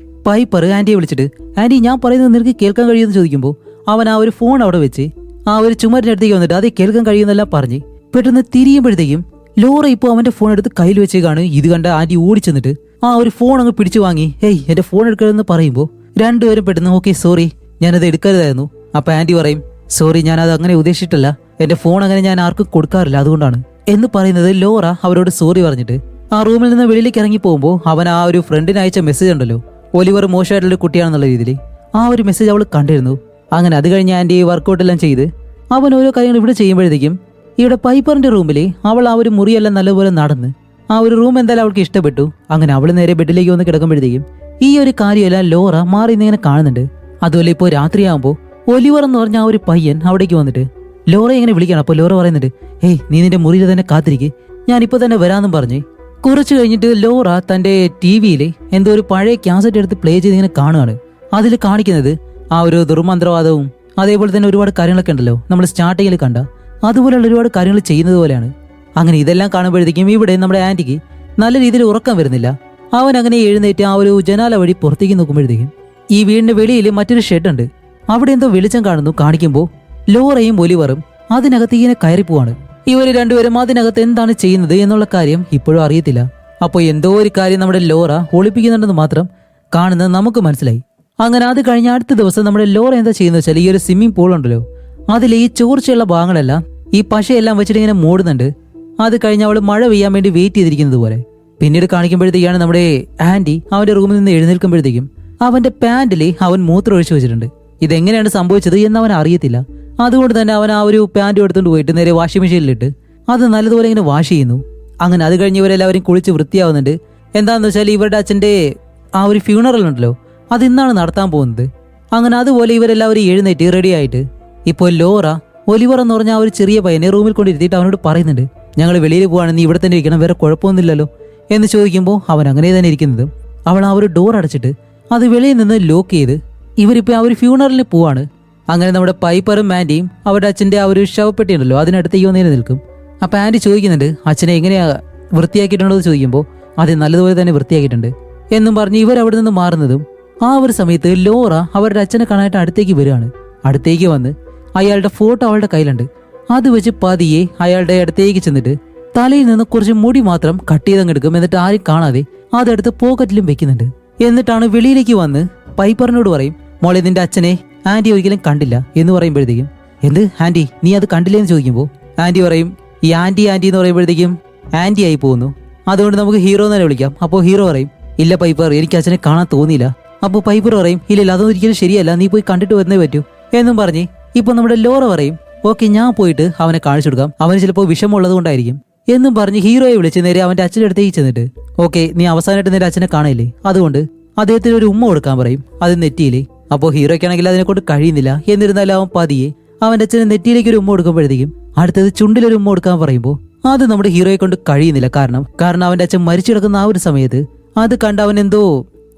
പൈപ്പർ ആന്റിയെ വിളിച്ചിട്ട്, ആന്റി ഞാൻ പറയുന്നത് നിനക്ക് കേൾക്കാൻ കഴിയുമെന്ന് ചോദിക്കുമ്പോൾ അവൻ ആ ഒരു ഫോൺ അവിടെ വെച്ച് ആ ഒരു ചുമരിനടുത്തേക്ക് വന്നിട്ട് അത് കേൾക്കാൻ കഴിയുമെന്നെല്ലാം പറഞ്ഞ് പെട്ടെന്ന് തിരിയുമ്പോഴത്തേക്കും ലോറ ഇപ്പോൾ അവന്റെ ഫോൺ എടുത്ത് കയ്യിൽ വെച്ചേക്കാണ്. ഇത് കണ്ട ആന്റി ഓടിച്ചെന്നിട്ട് ആ ഒരു ഫോൺ അങ്ങ് പിടിച്ചു വാങ്ങി, ഏയ് എന്റെ ഫോൺ എടുക്കരുതെന്ന് പറയുമ്പോൾ രണ്ടുപേരും പെട്ടെന്ന് ഓക്കെ സോറി ഞാനത് എടുക്കരുതായിരുന്നു. അപ്പൊ ആന്റി പറയും, സോറി ഞാനത് അങ്ങനെ ഉദ്ദേശിച്ചിട്ടല്ല, എന്റെ ഫോൺ അങ്ങനെ ഞാൻ ആർക്കും കൊടുക്കാറില്ല, അതുകൊണ്ടാണ് എന്ന് പറയുന്നത്. ലോറ അവരോട് സോറി പറഞ്ഞിട്ട് ആ റൂമിൽ നിന്ന് വെളിയിലേക്ക് ഇറങ്ങി പോകുമ്പോൾ അവൻ ആ ഒരു ഫ്രണ്ടിന് അയച്ച മെസ്സേജ് ഉണ്ടല്ലോ, ഒലിവർ മോശമായിട്ടുള്ളൊരു കുട്ടിയാണെന്നുള്ള രീതിയിൽ ആ ഒരു മെസ്സേജ് അവൾ കണ്ടിരുന്നു. അങ്ങനെ അത് കഴിഞ്ഞ് ആന്റി വർക്കൗട്ട് എല്ലാം ചെയ്ത് അവൻ ഓരോ കാര്യങ്ങൾ ഇവിടെ ചെയ്യുമ്പോഴത്തേക്കും ഇവിടെ പൈപ്പറിന്റെ റൂമിൽ അവൾ ആ ഒരു മുറിയെല്ലാം നല്ലപോലെ നടന്ന് ആ ഒരു റൂം എന്തായാലും അവൾക്ക് ഇഷ്ടപ്പെട്ടു. അങ്ങനെ അവൾ നേരെ ബെഡിലേക്ക് വന്ന് കിടക്കുമ്പോഴത്തേക്കും ഈ ഒരു കാര്യമെല്ലാം ലോറ മാറി ഇങ്ങനെ കാണുന്നുണ്ട്. അതുപോലെ ഇപ്പോൾ രാത്രിയാകുമ്പോൾ ഒലിവർ എന്ന് പറഞ്ഞ ആ ഒരു പയ്യൻ അവിടേക്ക് വന്നിട്ട് ലോറ ഇങ്ങനെ വിളിക്കണം. അപ്പോൾ ലോറ പറയുന്നുണ്ട്, ഏയ് നീ നിന്റെ മുറിയിൽ തന്നെ കാത്തിരിക്ക്, ഞാനിപ്പോ തന്നെ വരാമെന്നും പറഞ്ഞ് കുറച്ച് കഴിഞ്ഞിട്ട് ലോറ തന്റെ ടി-വിയിൽ എന്തോ ഒരു പഴയ ക്യാസറ്റ് എടുത്ത് പ്ലേ ചെയ്ത് ഇങ്ങനെ കാണുകയാണ്. അതിൽ കാണിക്കുന്നത് ആ ഒരു ദുർമന്ത്രവാദവും അതേപോലെ തന്നെ ഒരുപാട് കാര്യങ്ങളൊക്കെ ഉണ്ടല്ലോ നമ്മൾ സ്റ്റാർട്ടിങ്ങിൽ കണ്ട അതുപോലെയുള്ള ഒരുപാട് കാര്യങ്ങൾ ചെയ്യുന്നത് പോലെയാണ്. അങ്ങനെ ഇതെല്ലാം കാണുമ്പോഴത്തേക്കും ഇവിടെ നമ്മുടെ ആന്റിക്ക് നല്ല രീതിയിൽ ഉറക്കം വരുന്നില്ല. അവൻ അങ്ങനെ എഴുന്നേറ്റ് ആ ഒരു ജനാല വഴി പുറത്തേക്ക് നോക്കുമ്പോഴത്തേക്കും ഈ വീടിന്റെ വെളിയിൽ മറ്റൊരു ഷെഡ് ഉണ്ട്. അവിടെ എന്തോ വെളിച്ചം കാണിക്കുമ്പോൾ ലോറയും ഒലിവറും അതിനകത്ത് ഇങ്ങനെ കയറിപ്പോവാണ്. ഇവര് രണ്ടുപേരും അതിനകത്ത് എന്താണ് ചെയ്യുന്നത് എന്നുള്ള കാര്യം ഇപ്പോഴും അറിയത്തില്ല. അപ്പോൾ എന്തോ ഒരു കാര്യം നമ്മുടെ ലോറ ഒളിപ്പിക്കുന്നുണ്ടെന്ന് മാത്രം കാണുന്നത് നമുക്ക് മനസ്സിലായി. അങ്ങനെ അത് കഴിഞ്ഞ അടുത്ത ദിവസം നമ്മുടെ ലോറ എന്താ ചെയ്യുന്നത് വെച്ചാൽ, ഈ ഒരു സ്വിമ്മിംഗ് പൂൾ ഉണ്ടല്ലോ അതിൽ ഈ ചോർച്ചയുള്ള ഭാഗങ്ങളെല്ലാം ഈ പശയെല്ലാം വെച്ചിട്ട് ഇങ്ങനെ മൂടുന്നുണ്ട്. അത് കഴിഞ്ഞ് അവൾ മഴ പെയ്യാൻ വേണ്ടി വെയിറ്റ് ചെയ്തിരിക്കുന്നത് പോലെ. പിന്നീട് കാണിക്കുമ്പോഴത്തേക്കാണ് നമ്മുടെ ആന്റി അവന്റെ റൂമിൽ നിന്ന് എഴുന്നേൽക്കുമ്പോഴത്തേക്കും അവന്റെ പാന്റിൽ അവൻ മൂത്രം ഒഴിച്ചു വെച്ചിട്ടുണ്ട്. ഇതെങ്ങനെയാണ് സംഭവിച്ചത് എന്ന് അവൻ അറിയത്തില്ല. അതുകൊണ്ട് തന്നെ അവൻ ആ ഒരു പാന്റ് എടുത്തുകൊണ്ട് പോയിട്ട് നേരെ വാഷിംഗ് മെഷീനിലിട്ട് അത് നല്ലതുപോലെ ഇങ്ങനെ വാഷ് ചെയ്യുന്നു. അങ്ങനെ അത് കഴിഞ്ഞ് ഇവരെല്ലാവരും കുളിച്ച് വൃത്തിയാവുന്നുണ്ട്. എന്താണെന്ന് വെച്ചാൽ ഇവരുടെ അച്ഛൻ്റെ ആ ഒരു ഫ്യൂണറൽ ഉണ്ടല്ലോ അത് ഇന്നാണ് നടത്താൻ പോകുന്നത്. അങ്ങനെ അതുപോലെ ഇവരെല്ലാവരും എഴുന്നേറ്റ് റെഡി ആയിട്ട് ഇപ്പോൾ ലോറ ഒലിവർ എന്ന് പറഞ്ഞ ആ ഒരു ചെറിയ പയ്യനെ റൂമിൽ കൊണ്ടിരുത്തിയിട്ട് അവനോട് പറയുന്നുണ്ട്, ഞങ്ങൾ വെളിയിൽ പോവാണ്, നീ ഇവിടെ തന്നെ ഇരിക്കണം, വേറെ കുഴപ്പമൊന്നുമില്ലല്ലോ എന്ന് ചോദിക്കുമ്പോൾ അവൻ അങ്ങനെ തന്നെ ഇരിക്കുന്നത്. അവൾ ആ ഒരു ഡോർ അടച്ചിട്ട് അത് വെളിയിൽ നിന്ന് ലോക്ക് ചെയ്ത് ഇവരിപ്പോൾ ആ ഒരു ഫ്യൂണറലിന് പോവാണ്. അങ്ങനെ നമ്മുടെ പൈപ്പറും മാൻഡിയും അവരുടെ അച്ഛൻ്റെ ആ ഒരു ശവപ്പെട്ടി ഉണ്ടല്ലോ അതിനടുത്തേക്ക് വന്നേര് നിൽക്കും. അപ്പം ആൻറ്റി ചോദിക്കുന്നുണ്ട്, അച്ഛനെ എങ്ങനെയാ വൃത്തിയാക്കിയിട്ടുണ്ടോ എന്ന് ചോദിക്കുമ്പോൾ അത് നല്ലതുപോലെ തന്നെ വൃത്തിയാക്കിയിട്ടുണ്ട് എന്നും പറഞ്ഞ് ഇവർ അവിടെ നിന്ന് മാറുന്നതും ആ ഒരു സമയത്ത് ലോറ അവരുടെ അച്ഛനെ കാണാനായിട്ട് അടുത്തേക്ക് വരികയാണ്. അടുത്തേക്ക് വന്ന് അയാളുടെ ഫോട്ടോ അവളുടെ കയ്യിലുണ്ട്. അത് വെച്ച് പതിയെ അയാളുടെ അടുത്തേക്ക് ചെന്നിട്ട് തലയിൽ നിന്ന് കുറച്ച് മുടി മാത്രം കട്ട് ചെയ്തങ്ങെടുക്കും. എന്നിട്ട് ആരും കാണാതെ അതെടുത്ത് പോക്കറ്റിലും വെക്കുന്നുണ്ട്. എന്നിട്ടാണ് വെളിയിലേക്ക് വന്ന് പൈപ്പറിനോട് പറയും, മോളെ നിന്റെ അച്ഛനെ ആന്റി ഒരിക്കലും കണ്ടില്ല എന്ന് പറയുമ്പോഴത്തേക്കും, എന്ത് ആന്റി നീ അത് കണ്ടില്ലേന്ന് ചോദിക്കുമ്പോൾ ആന്റി പറയും, ഈ ആന്റി എന്ന് പറയുമ്പോഴത്തേക്കും ആന്റി ആയി പോകുന്നു, അതുകൊണ്ട് നമുക്ക് ഹീറോ എന്ന് തന്നെ വിളിക്കാം. അപ്പോൾ ഹീറോ പറയും, ഇല്ല പൈപ്പർ എനിക്ക് അച്ഛനെ കാണാൻ തോന്നിയില്ല, അപ്പോൾ പൈപ്പർ പറയും ഇല്ല അതൊന്നും ഒരിക്കലും ശരിയല്ല, നീ പോയി കണ്ടിട്ട് വന്നേ പറ്റൂ എന്നും പറഞ്ഞ് ഇപ്പൊ നമ്മുടെ ലോറ പറയും ഓക്കെ ഞാൻ പോയിട്ട് അവനെ കാണിച്ചു കൊടുക്കാം, അവന് ചിലപ്പോൾ വിഷമമുള്ളത് കൊണ്ടായിരിക്കും എന്നും പറഞ്ഞ് ഹീറോയെ വിളിച്ച് നേരെ അവന്റെ അച്ഛൻ്റെ അടുത്തേക്ക് ചെന്നിട്ട് ഓക്കെ നീ അവസാനമായിട്ട് നേരെ അച്ഛനെ കാണില്ലേ, അതുകൊണ്ട് അദ്ദേഹത്തിന് ഒരു ഉമ്മ കൊടുക്കാൻ പറയും, അത് നെറ്റിയില്ലേ. അപ്പോൾ ഹീറോയ്ക്കാണെങ്കിൽ അതിനെ കൊണ്ട് കഴിയുന്നില്ല. എന്നിരുന്നാലും അവൻ പതിയെ അവന്റെ അച്ഛന് നെറ്റിയിലേക്ക് ഒരു ഉമ്മ കൊടുക്കുമ്പോഴത്തേക്കും അടുത്തത് ചുണ്ടിലൊരു ഉമ്മ കൊടുക്കാൻ പറയുമ്പോൾ അത് നമ്മുടെ ഹീറോയെ കൊണ്ട് കഴിയുന്നില്ല. കാരണം അവന്റെ അച്ഛൻ മരിച്ചു കിടക്കുന്ന ആ ഒരു സമയത്ത് അത് കണ്ട് അവൻ എന്തോ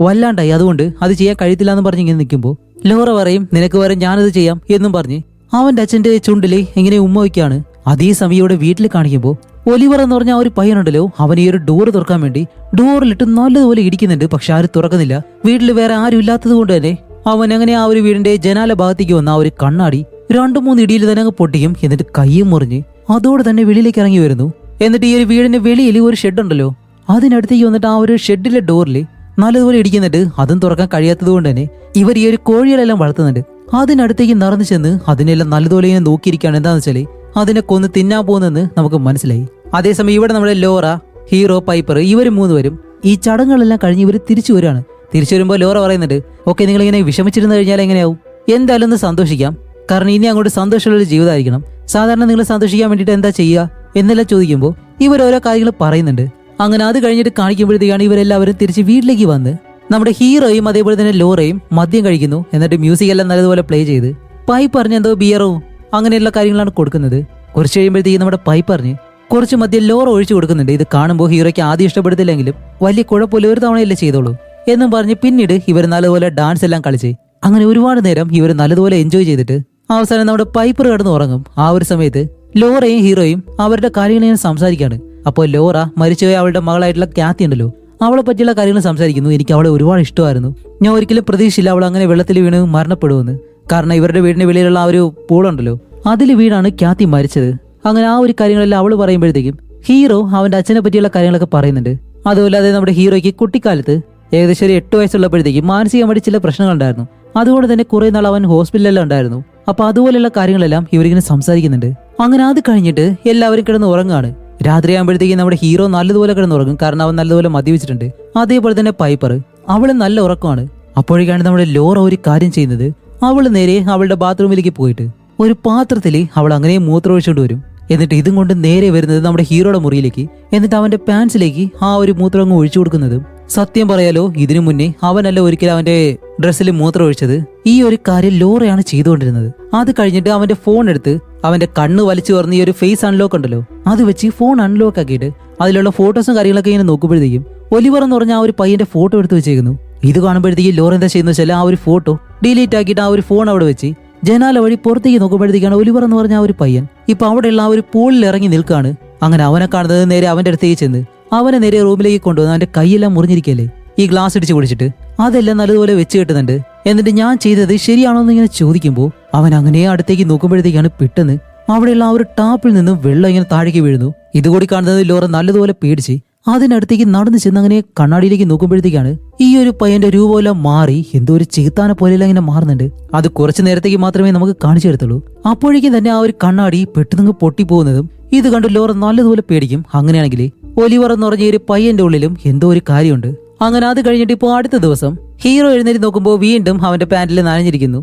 വല്ലാണ്ടായി, അതുകൊണ്ട് അത് ചെയ്യാൻ കഴിയത്തില്ല എന്ന് പറഞ്ഞ് ഇങ്ങനെ നിൽക്കുമ്പോൾ ലോറ പറയും നിനക്ക് വരെ ഞാനത് ചെയ്യാം എന്നും പറഞ്ഞ് അവന്റെ അച്ഛന്റെ ചുണ്ടില് ഇങ്ങനെ ഉമ്മ വയ്ക്കാണ്. അതേ സമയം ഇവിടെ വീട്ടിൽ കാണിക്കുമ്പോൾ ഒലിവർ എന്ന് പറഞ്ഞ ആ ഒരു പയ്യനുണ്ടല്ലോ, അവൻ ഈ ഒരു ഡോറ് തുറക്കാൻ വേണ്ടി ഡോറിലിട്ട് നല്ലതുപോലെ ഇടിക്കുന്നുണ്ട്. പക്ഷെ ആരും തുറക്കുന്നില്ല. വീട്ടിൽ വേറെ ആരും ഇല്ലാത്തത് കൊണ്ട് തന്നെ അവൻ അങ്ങനെ ആ ഒരു വീടിന്റെ ജനാല ഭാഗത്തേക്ക് വന്ന ആ ഒരു കണ്ണാടി 2-3 ഇടിയിൽ തന്നെ അങ്ങ് പൊട്ടിക്കും. എന്നിട്ട് കയ്യും മുറിഞ്ഞ് അതോടെ തന്നെ വെളിയിലേക്ക് ഇറങ്ങി വരുന്നു. എന്നിട്ട് ഈ ഒരു വീടിന്റെ വെളിയിൽ ഒരു ഷെഡ് ഉണ്ടല്ലോ, അതിനടുത്തേക്ക് വന്നിട്ട് ആ ഒരു ഷെഡിലെ ഡോറിൽ നല്ലതുപോലെ ഇടിക്കുന്നുണ്ട്. അതും തുറക്കാൻ കഴിയാത്തത് കൊണ്ട് തന്നെ ഇവർ ഈ ഒരു കോഴികളെല്ലാം വളർത്തുന്നുണ്ട്. അതിനടുത്തേക്ക് നടന്നു ചെന്ന് അതിനെല്ലാം നല്ലതുപോലെ ഇങ്ങനെ നോക്കിയിരിക്കുകയാണ്. എന്താണെന്ന് വെച്ചാല് അതിനെ കൊന്ന് തിന്നാൻ പോകുന്നെന്ന് നമുക്ക് മനസ്സിലായി. അതേസമയം ഇവിടെ നമ്മുടെ ലോറ, ഹീറോ, പൈപ്പർ ഇവർ 3 പേരും ഈ ചടങ്ങുകളെല്ലാം കഴിഞ്ഞ് ഇവർ തിരിച്ചു വരികയാണ്. തിരിച്ചു വരുമ്പോൾ ലോറ പറയുന്നുണ്ട് ഓക്കെ നിങ്ങളിങ്ങനെ വിഷമിച്ചിരുന്നു കഴിഞ്ഞാൽ എങ്ങനെയാവും, എന്തായാലും ഒന്ന് സന്തോഷിക്കാം, കാരണം ഇനി അങ്ങോട്ട് സന്തോഷമുള്ളൊരു ജീവിതമായിരിക്കണം. സാധാരണ നിങ്ങൾ സന്തോഷിക്കാൻ വേണ്ടിയിട്ട് എന്താ ചെയ്യുക എന്നെല്ലാം ചോദിക്കുമ്പോൾ ഇവർ ഓരോ കാര്യങ്ങൾ പറയുന്നുണ്ട്. അങ്ങനെ അത് കഴിഞ്ഞിട്ട് കാണിക്കുമ്പോഴത്തേക്കാണ് ഇവരെല്ലാവരും തിരിച്ച് വീട്ടിലേക്ക് വന്ന് നമ്മുടെ ഹീറോയും അതേപോലെ തന്നെ ലോറയും മദ്യം കഴിക്കുന്നു. എന്നിട്ട് മ്യൂസിക് എല്ലാം നല്ലതുപോലെ പ്ലേ ചെയ്ത് പൈപ്പ് പറഞ്ഞ് എന്തോ ബിയറോ അങ്ങനെയുള്ള കാര്യങ്ങളാണ് കൊടുക്കുന്നത്. കുറച്ച് കഴിയുമ്പോഴത്തേക്കും നമ്മുടെ പൈപ്പ് പറഞ്ഞ് കുറച്ച് മദ്യം ലോറ ഒഴിച്ചു കൊടുക്കുന്നുണ്ട്. ഇത് കാണുമ്പോൾ ഹീറോയ്ക്ക് ആദ്യം ഇഷ്ടപ്പെടുത്തില്ലെങ്കിലും വലിയ കുഴപ്പമില്ല, ഒരു തവണയല്ലേ ചെയ്തോളൂ എന്നും പറഞ്ഞ് പിന്നീട് ഇവർ നല്ലതുപോലെ ഡാൻസ് എല്ലാം കളിച്ച് അങ്ങനെ ഒരുപാട് നേരം ഇവർ നല്ലതുപോലെ എൻജോയ് ചെയ്തിട്ട് അവസാനം നമ്മുടെ പൈപ്പർ കിടന്ന് ഉറങ്ങും. ആ ഒരു സമയത്ത് ലോറയും ഹീറോയും അവരുടെ കാര്യങ്ങൾ ഇങ്ങനെ സംസാരിക്കാണ്. അപ്പോൾ ലോറ മരിച്ചുപോയ അവളുടെ മകളായിട്ടുള്ള ക്യാത്തി ഉണ്ടല്ലോ, അവളെ പറ്റിയുള്ള കാര്യങ്ങൾ സംസാരിക്കുന്നു. എനിക്ക് അവളെ ഒരുപാട് ഇഷ്ടമായിരുന്നു, ഞാൻ ഒരിക്കലും പ്രതീക്ഷിച്ചില്ല അവൾ അങ്ങനെ വെള്ളത്തിൽ വീണ് മരണപ്പെടുമെന്ന്. കാരണം ഇവരുടെ വീടിന് വെളിയിലുള്ള ആ ഒരു പൂളുണ്ടല്ലോ, അതിൽ വീണാണ് ക്യാത്തി മരിച്ചത്. അങ്ങനെ ആ ഒരു കാര്യങ്ങളെല്ലാം അവള് പറയുമ്പോഴത്തേക്കും ഹീറോ അവന്റെ അച്ഛനെ പറ്റിയുള്ള കാര്യങ്ങളൊക്കെ പറയുന്നുണ്ട്. അതുപോലെ നമ്മുടെ ഹീറോയ്ക്ക് കുട്ടിക്കാലത്ത് ഏകദേശം ഒരു 8 വയസ്സുള്ളപ്പോഴത്തേക്കും മാനസികമായിട്ട് ചില പ്രശ്നങ്ങളുണ്ടായിരുന്നു. അതുകൊണ്ട് തന്നെ കുറെ നാൾ അവൻ ഹോസ്പിറ്റലിലെല്ലാം ഉണ്ടായിരുന്നു. അപ്പൊ അതുപോലെയുള്ള കാര്യങ്ങളെല്ലാം ഇവരിങ്ങനെ സംസാരിക്കുന്നുണ്ട്. അങ്ങനെ അത് കഴിഞ്ഞിട്ട് എല്ലാവരും കിടന്ന് ഉറങ്ങാണ്. രാത്രിയാകുമ്പോഴത്തേക്കും നമ്മുടെ ഹീറോ നല്ലതുപോലെ കിടന്നുറങ്ങും, കാരണം അവൻ നല്ലതുപോലെ മദ്യപിച്ചിട്ടുണ്ട്. അതേപോലെ തന്നെ പൈപ്പർ അവള് നല്ല ഉറക്കമാണ്. അപ്പോഴേക്കാണ് നമ്മുടെ ലോറ ഒരു കാര്യം ചെയ്യുന്നത്. അവള് നേരെ അവളുടെ ബാത്റൂമിലേക്ക് പോയിട്ട് ഒരു പാത്രത്തില് അവൾ അങ്ങനെ മൂത്രമൊഴിച്ചോണ്ട് വരും. എന്നിട്ട് ഇതും കൊണ്ട് നേരെ വരുന്നത് നമ്മുടെ ഹീറോയുടെ മുറിയിലേക്ക്. എന്നിട്ട് അവന്റെ പാൻസിലേക്ക് ആ ഒരു മൂത്രം അങ്ങ് ഒഴിച്ചു കൊടുക്കുന്നതും. സത്യം പറയാലോ, ഇതിനു മുന്നേ അവനല്ല ഒരിക്കലും അവന്റെ ഡ്രസ്സിൽ മൂത്രം ഒഴിച്ചത്. ഈ ഒരു കാര്യം ലോറയാണ് ചെയ്തുകൊണ്ടിരുന്നത്. അത് കഴിഞ്ഞിട്ട് അവന്റെ ഫോൺ എടുത്ത് അവന്റെ കണ്ണ് വലിച്ചു തുറന്ന് ഈ ഒരു ഫേസ് അൺലോക്ക് ഉണ്ടല്ലോ, അത് വെച്ച് ഫോൺ അൺലോക്ക് ആക്കിയിട്ട് അതിലുള്ള ഫോട്ടോസും കാര്യങ്ങളൊക്കെ ഇങ്ങനെ നോക്കുമ്പോഴത്തേക്കും ഒലിവർ എന്ന് പറഞ്ഞ ആ ഒരു പയ്യന്റെ ഫോട്ടോ എടുത്ത് വെച്ചേക്കുന്നു. ഇത് കാണുമ്പോഴത്തേക്കും ലോറ എന്താ ചെയ്യുന്ന വെച്ചാൽ ആ ഒരു ഫോട്ടോ ഡിലീറ്റ് ആക്കിയിട്ട് ആ ഒരു ഫോൺ അവിടെ വെച്ച് ജനാല വഴി പുറത്തേക്ക് നോക്കുമ്പോഴത്തേക്കാണ് ഒലിവർ എന്ന് പറഞ്ഞ ആ ഒരു പയ്യൻ ഇപ്പൊ അവിടെയുള്ള ആ ഒരു പൂളിൽ ഇറങ്ങി നിൽക്കുകയാണ്. അങ്ങനെ അവനെ കാണുന്നത് നേരെ അവന്റെ അടുത്തേക്ക് ചെന്ന് അവനെ നേരെ റൂമിലേക്ക് കൊണ്ടുവന്ന് അവന്റെ കൈയെല്ലാം മുറിഞ്ഞിരിക്കല്ലേ, ഈ ഗ്ലാസ് ഇടിച്ച് കുടിച്ചിട്ട് അതെല്ലാം നല്ലതുപോലെ വെച്ച് കെട്ടുന്നുണ്ട്. എന്നിട്ട് ഞാൻ ചെയ്തത് ശരിയാണോ എന്ന് ഇങ്ങനെ ചോദിക്കുമ്പോൾ അവൻ അങ്ങനെ അടുത്തേക്ക് നോക്കുമ്പോഴത്തേക്കാണ് പെട്ടെന്ന് അവിടെയുള്ള ആ ഒരു ടാപ്പിൽ നിന്നും വെള്ളം ഇങ്ങനെ താഴേക്ക് വീഴുന്നു. ഇതുകൂടി കാണുന്നത് ലോറ നല്ലതുപോലെ പേടിച്ച് അതിനടുത്തേക്ക് നടന്നു ചെന്ന് അങ്ങനെ കണ്ണാടിയിലേക്ക് നോക്കുമ്പോഴത്തേക്കാണ് ഈ ഒരു പയ്യന്റെ രൂപമെല്ലാം മാറി എന്തോ ഒരു ചീത്താനെ പോലെയെല്ലാം ഇങ്ങനെ മാറുന്നുണ്ട്. അത് കുറച്ചു നേരത്തേക്ക് മാത്രമേ നമുക്ക് കാണിച്ചു തരത്തുള്ളൂ. അപ്പോഴേക്കും തന്നെ ആ ഒരു കണ്ണാടി പെട്ടെന്ന് പൊട്ടിപ്പോകുന്നതും ഇത് കണ്ട് ലോറ നല്ലതുപോലെ പേടിക്കും. അങ്ങനെയാണെങ്കിൽ ഒലിവർ എന്ന് പറഞ്ഞ ഒരു പയ്യന്റെ ഉള്ളിലും എന്തോ ഒരു കാര്യമുണ്ട്. അങ്ങനെ അത് കഴിഞ്ഞിട്ട് ഇപ്പോൾ അടുത്ത ദിവസം ഹീറോ എഴുന്നേറ്റ് നോക്കുമ്പോൾ വീണ്ടും അവന്റെ പാന്റിൽ നനഞ്ഞിരിക്കുന്നു.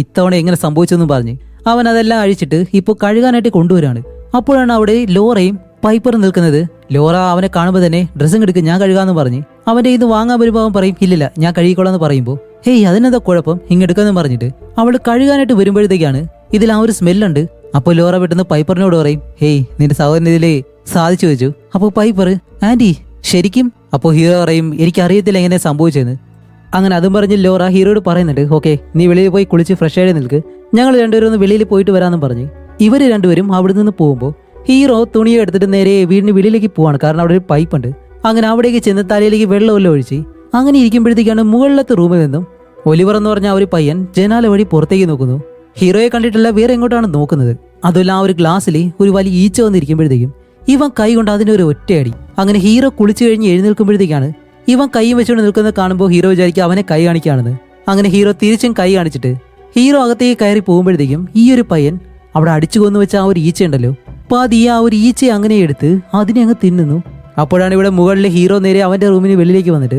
ഇത്തവണ എങ്ങനെ സംഭവിച്ചെന്നും പറഞ്ഞ് അവൻ അതെല്ലാം അഴിച്ചിട്ട് ഇപ്പോൾ കഴുകാനായിട്ട് കൊണ്ടുവരാണ്. അപ്പോഴാണ് അവിടെ ലോറയും പൈപ്പർ നിൽക്കുന്നത്. ലോറ അവനെ കാണുമ്പോൾ തന്നെ ഡ്രസ്സും എടുക്കുക, ഞാൻ കഴുകാന്ന് പറഞ്ഞ് അവന്റെ ഇത് വാങ്ങാൻ വരുമ്പോൾ അവൻ പറയും ഇല്ലില്ല ഞാൻ കഴുകിക്കോളാന്ന് പറയുമ്പോൾ അതിനെന്താ കുഴപ്പം ഇങ്ങെടുക്കാന്ന് പറഞ്ഞിട്ട് അവൾ കഴുകാനായിട്ട് വരുമ്പോഴത്തേക്കാണ് ഇതിൽ ആ ഒരു സ്മെല്ലുണ്ട്. അപ്പോൾ ലോറ പെട്ടെന്ന് പൈപ്പറിനോട് പറയും നിന്റെ സഹോദരൻ ഇതില് സാധിച്ചു വെച്ചു. അപ്പോൾ പൈപ്പർ ആന്റി ശരിക്കും? അപ്പോൾ ഹീറോ പറയും എനിക്കറിയത്തില്ല എങ്ങനെ സംഭവിച്ചെന്ന്. അങ്ങനെ അതും പറഞ്ഞ് ലോറ ഹീറോയോട് പറയുന്നുണ്ട് ഓക്കെ നീ വെളിയിൽ പോയി കുളിച്ച് ഫ്രഷ് ആയിട്ട് നിൽക്ക്, ഞങ്ങൾ രണ്ടുപേരും ഒന്ന് വെളിയിൽ പോയിട്ട് വരാമെന്നും പറഞ്ഞ് ഇവര് രണ്ടുപേരും അവിടെ നിന്ന് പോകുമ്പോൾ ഹീറോ തുണിയെ എടുത്തിട്ട് നേരെ വീടിന് വെളിയിലേക്ക് പോവാണ്. കാരണം അവിടെ ഒരു പൈപ്പ് ഉണ്ട്. അങ്ങനെ അവിടേക്ക് ചെന്ന് തലയിലേക്ക് വെള്ളമെല്ലാം ഒഴിച്ച് അങ്ങനെ ഇരിക്കുമ്പോഴത്തേക്കാണ് മുകളിലത്തെ റൂമിൽ നിന്നും ഒലിവർ എന്ന് പറഞ്ഞ ആ ഒരു പയ്യൻ ജനാല വഴി പുറത്തേക്ക് നോക്കുന്നു. ഹീറോയെ കണ്ടിട്ടില്ല, വേറെ എങ്ങോട്ടാണ് നോക്കുന്നത്. അതുമല്ല ആ ഒരു ഗ്ലാസ്സിൽ ഒരു വലിയ ഈച്ച വന്നിരിക്കുമ്പോഴത്തേക്കും ഇവൻ കൈ കൊണ്ട് അതിന്റെ ഒരു ഒറ്റയടി. അങ്ങനെ ഹീറോ കുളിച്ചു കഴിഞ്ഞ് എഴുന്നേൽക്കുമ്പോഴത്തേക്കാണ് ഇവൻ കൈ വെച്ചുകൊണ്ട് നിൽക്കുന്നത് കാണുമ്പോൾ ഹീറോ വിചാരിക്കും അവനെ കൈ കാണിക്കുകയാണെന്ന്. അങ്ങനെ ഹീറോ തിരിച്ചും കൈ കാണിച്ചിട്ട് ഹീറോ അകത്തേക്ക് കയറി പോകുമ്പോഴത്തേക്കും ഈ ഒരു പയ്യൻ അവിടെ അടിച്ചു കൊന്നു വെച്ച ആ ഒരു ഈച്ച ഉണ്ടല്ലോ, അപ്പൊ അത് ആ ഒരു ഈച്ചയെ അങ്ങനെ എടുത്ത് അതിനെ അങ്ങ് തിന്നുന്നു. അപ്പോഴാണ് ഇവിടെ മുകളിലെ ഹീറോ നേരെ അവന്റെ റൂമിന് വെളിയിലേക്ക് വന്നിട്ട്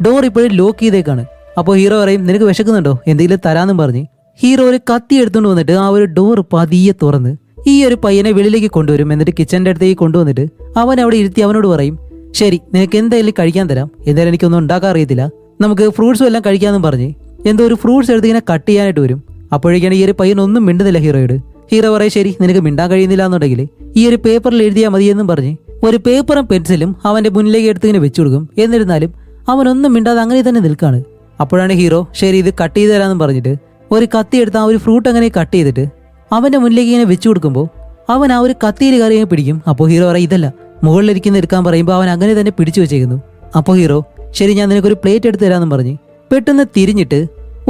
ഡോർ ഇപ്പോഴും ലോക്ക് ചെയ്തേക്കാണ്. അപ്പോൾ ഹീറോ പറയും നിനക്ക് വിശക്കുന്നുണ്ടോ, എന്തെങ്കിലും തരാന്നും പറഞ്ഞ് ഹീറോ ഒരു കത്തി എടുത്തുകൊണ്ട് വന്നിട്ട് ആ ഒരു ഡോർ പതിയെ തുറന്ന് ഈ ഒരു പയ്യനെ വെളിയിലേക്ക് കൊണ്ടുവരും. എന്നിട്ട് കിച്ചന്റെ അടുത്തേക്ക് കൊണ്ടുവന്നിട്ട് അവൻ അവിടെ ഇരുത്തി അവനോട് പറയും, ശരി നിനക്ക് എന്തായാലും കഴിക്കാൻ തരാം, എന്തായാലും എനിക്കൊന്നും ഉണ്ടാക്കാൻ അറിയത്തില്ല, നമുക്ക് ഫ്രൂട്ട്സും എല്ലാം കഴിക്കാമെന്നും പറഞ്ഞ് എന്തോ ഒരു ഫ്രൂട്ട്സ് എടുത്ത് ഇങ്ങനെ കട്ട് ചെയ്യാനായിട്ട് വരും. അപ്പോഴേക്കാണ് ഈ ഒരു പയ്യൻ ഒന്നും മിണ്ടുന്നില്ല ഹീറോയോട്. ഹീറോ പറയും ശരി നിനക്ക് മിണ്ടാൻ കഴിയുന്നില്ല എന്നുണ്ടെങ്കിൽ ഈ ഒരു പേപ്പറിൽ എഴുതിയാൽ മതിയെന്നും പറഞ്ഞ് ഒരു പേപ്പറും പെൻസിലും അവന്റെ മുന്നിലേക്ക് എടുത്ത് ഇങ്ങനെ വെച്ചു കൊടുക്കും. എന്നിരുന്നാലും അവനൊന്നും മിണ്ടാതെ അങ്ങനെ തന്നെ നിൽക്കാണ്. അപ്പോഴാണ് ഹീറോ ശരി ഇത് കട്ട് ചെയ്ത് തരാമെന്നും പറഞ്ഞിട്ട് ഒരു കത്തി എടുത്ത് ആ ഒരു ഫ്രൂട്ട് അങ്ങനെ കട്ട് ചെയ്തിട്ട് അവന്റെ മുന്നിലേക്ക് ഇങ്ങനെ വെച്ചു കൊടുക്കുമ്പോൾ അവൻ ആ ഒരു കത്തിയിൽ കയറി പിടിക്കും. അപ്പോൾ ഹീറോ പറയും ഇതല്ല, മുകളിലിരിക്കുന്ന എടുക്കാൻ പറയുമ്പോൾ അവൻ അങ്ങനെ തന്നെ പിടിച്ചു വെച്ചേക്കുന്നു. അപ്പോൾ ഹീറോ ശരി ഞാൻ നിനക്കൊരു പ്ലേറ്റ് എടുത്ത് തരാമെന്നും പറഞ്ഞ് പെട്ടെന്ന് തിരിഞ്ഞിട്ട്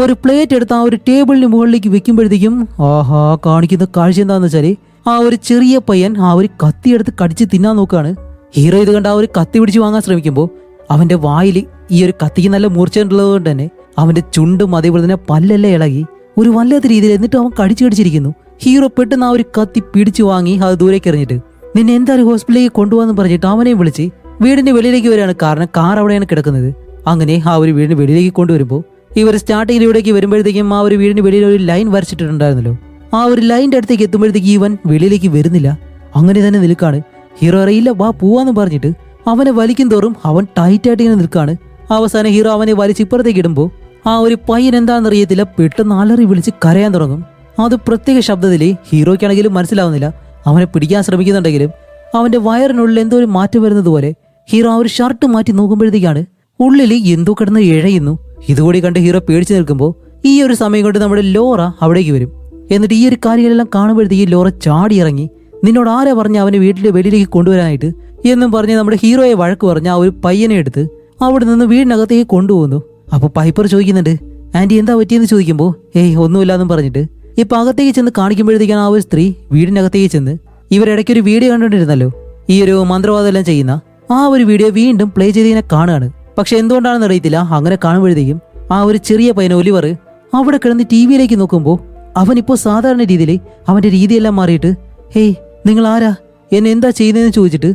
ഒരു പ്ലേറ്റ് എടുത്ത് ആ ഒരു ടേബിളിന് മുകളിലേക്ക് വെക്കുമ്പോഴത്തേക്കും ആഹാ കാണിക്കുന്ന കാഴ്ച എന്താണെന്ന് വെച്ചാല് ആ ഒരു ചെറിയ പയ്യൻ ആ ഒരു കത്തി എടുത്ത് കടിച്ച് തിന്നാൻ നോക്കുകയാണ്. ഹീറോ ഇത് കണ്ട് ആ ഒരു കത്തി പിടിച്ച് വാങ്ങാൻ ശ്രമിക്കുമ്പോൾ അവന്റെ വായിൽ ഈ ഒരു കത്തിക്ക് നല്ല മൂർച്ചയുള്ളത് കൊണ്ട് തന്നെ അവന്റെ ചുണ്ടും അതേപോലെ തന്നെ പല്ലെല്ലാം ഇളകി ഒരു വല്ലാത്ത രീതിയിൽ എന്നിട്ട് അവൻ കടിച്ചിരിക്കുന്നു. ഹീറോ പെട്ടെന്ന് ആ ഒരു കത്തി പിടിച്ചു വാങ്ങി അത് ദൂരേക്ക് എറിഞ്ഞിട്ട് നിന്നെ എന്തായാലും ഹോസ്പിറ്റലിലേക്ക് കൊണ്ടുപോകാന്ന് പറഞ്ഞിട്ട് അവനെയും വിളിച്ച് വീടിന്റെ വെളിയിലേക്ക് വരികയാണ്. കാരണം കാർ അവിടെയാണ് കിടക്കുന്നത്. അങ്ങനെ ആ ഒരു വീടിന് വെളിയിലേക്ക് കൊണ്ടുവരുമ്പോൾ ഇവർ സ്റ്റാർട്ടിങ്ങിൽ ഇവിടേക്ക് വരുമ്പോഴത്തേക്കും ആ ഒരു വീടിന് വെളിയിൽ ഒരു ലൈൻ വരച്ചിട്ടുണ്ടായിരുന്നല്ലോ. ആ ഒരു ലൈൻ്റെ അടുത്തേക്ക് എത്തുമ്പോഴത്തേക്ക് ഇവൻ വെളിയിലേക്ക് വരുന്നില്ല, അങ്ങനെ തന്നെ നിൽക്കാണ്. ഹീറോ അറിയില്ല വാ പോവാന്ന് പറഞ്ഞിട്ട് അവനെ വലിക്കും തോറും അവൻ ടൈറ്റായിട്ട് ഇങ്ങനെ നിൽക്കാണ്. അവസാനം ഹീറോ അവനെ വലിച്ച് ഇപ്പുറത്തേക്ക് ഇടുമ്പോൾ ആ ഒരു പയ്യൻ എന്താണെന്നറിയത്തില്ല പെട്ടെന്ന് അലറി വിളിച്ച് കരയാൻ തുടങ്ങും. അത് പ്രത്യേക ശബ്ദത്തിൽ ഹീറോയ്ക്കാണെങ്കിലും മനസ്സിലാവുന്നില്ല. അവനെ പിടിക്കാൻ ശ്രമിക്കുന്നുണ്ടെങ്കിലും അവന്റെ വയറിനുള്ളിൽ എന്തോ ഒരു മാറ്റം വരുന്നത് പോലെ ഹീറോ ആ ഒരു ഷർട്ട് മാറ്റി നോക്കുമ്പോഴത്തേക്കാണ് ഉള്ളിൽ എന്തോ കിടന്ന് ഇഴയുന്നു. ഇതുകൂടി കണ്ട് ഹീറോ പേടിച്ചു നിൽക്കുമ്പോൾ ഈ ഒരു സമയം കൊണ്ട് നമ്മുടെ ലോറ അവിടേക്ക് വരും. എന്നിട്ട് ഈ ഒരു കാര്യങ്ങളെല്ലാം കാണുമ്പോഴത്തേക്ക് ലോറ ചാടി ഇറങ്ങി നിന്നോട് ആരാ പറഞ്ഞ അവനെ വീട്ടിലെ വെളിയിലേക്ക് കൊണ്ടുവരാനായിട്ട് എന്നും പറഞ്ഞ് നമ്മുടെ ഹീറോയെ വഴക്ക് പറഞ്ഞ ആ ഒരു പയ്യനെ എടുത്ത് അവിടെ നിന്ന് വീടിനകത്തേക്ക് കൊണ്ടുപോകുന്നു. അപ്പോൾ പൈപ്പർ ചോദിക്കുന്നുണ്ട് ആന്റി എന്താ പറ്റിയെന്ന് ചോദിക്കുമ്പോൾ ഏയ് ഒന്നുമില്ലാന്നും പറഞ്ഞിട്ട് ഇപ്പൊ അകത്തേക്ക് ചെന്ന് കാണിക്കുമ്പോഴത്തേക്കാണ് ആ ഒരു സ്ത്രീ വീടിനകത്തേക്ക് ചെന്ന് ഇവരിടയ്ക്കൊരു വീഡിയോ കണ്ടുകൊണ്ടിരുന്നല്ലോ, ഈ ഒരു മന്ത്രവാദമെല്ലാം ചെയ്യുന്ന ആ ഒരു വീഡിയോ വീണ്ടും പ്ലേ ചെയ്തിങ്ങനെ കാണുകയാണ്. പക്ഷെ എന്തുകൊണ്ടാണെന്ന് അറിയത്തില്ല, അങ്ങനെ കാണുമ്പോഴത്തേക്കും ആ ഒരു ചെറിയ പയ്യൻ ഒലിവർ അവിടെ കിടന്ന് ടി വിയിലേക്ക് നോക്കുമ്പോൾ അവനിപ്പോൾ സാധാരണ രീതിയിൽ അവന്റെ രീതിയെല്ലാം മാറിയിട്ട് ഹേയ് നിങ്ങൾ ആരാ, എന്നെ എന്താ ചെയ്യുന്നതെന്ന് ചോദിച്ചിട്ട്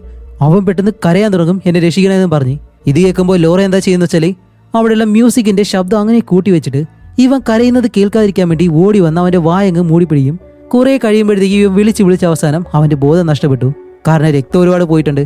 അവൻ പെട്ടെന്ന് കരയാൻ തുടങ്ങും, എന്നെ രക്ഷിക്കണമെന്ന് പറഞ്ഞ്. ഇത് കേൾക്കുമ്പോൾ ലോറ എന്താ ചെയ്യുന്ന വെച്ചാൽ അവിടെയുള്ള മ്യൂസിക്കിന്റെ ശബ്ദം അങ്ങനെ കൂട്ടി വെച്ചിട്ട് ഇവൻ കരയുന്നത് കേൾക്കാതിരിക്കാൻ വേണ്ടി ഓടി വന്ന് അവന്റെ വായങ്ങ് മൂടിപ്പിടിക്കും. കുറെ കഴിയുമ്പോഴത്തേക്ക് ഇവൻ വിളിച്ച് അവസാനം അവന്റെ ബോധം നഷ്ടപ്പെട്ടു, കാരണം രക്തം ഒരുപാട് പോയിട്ടുണ്ട്.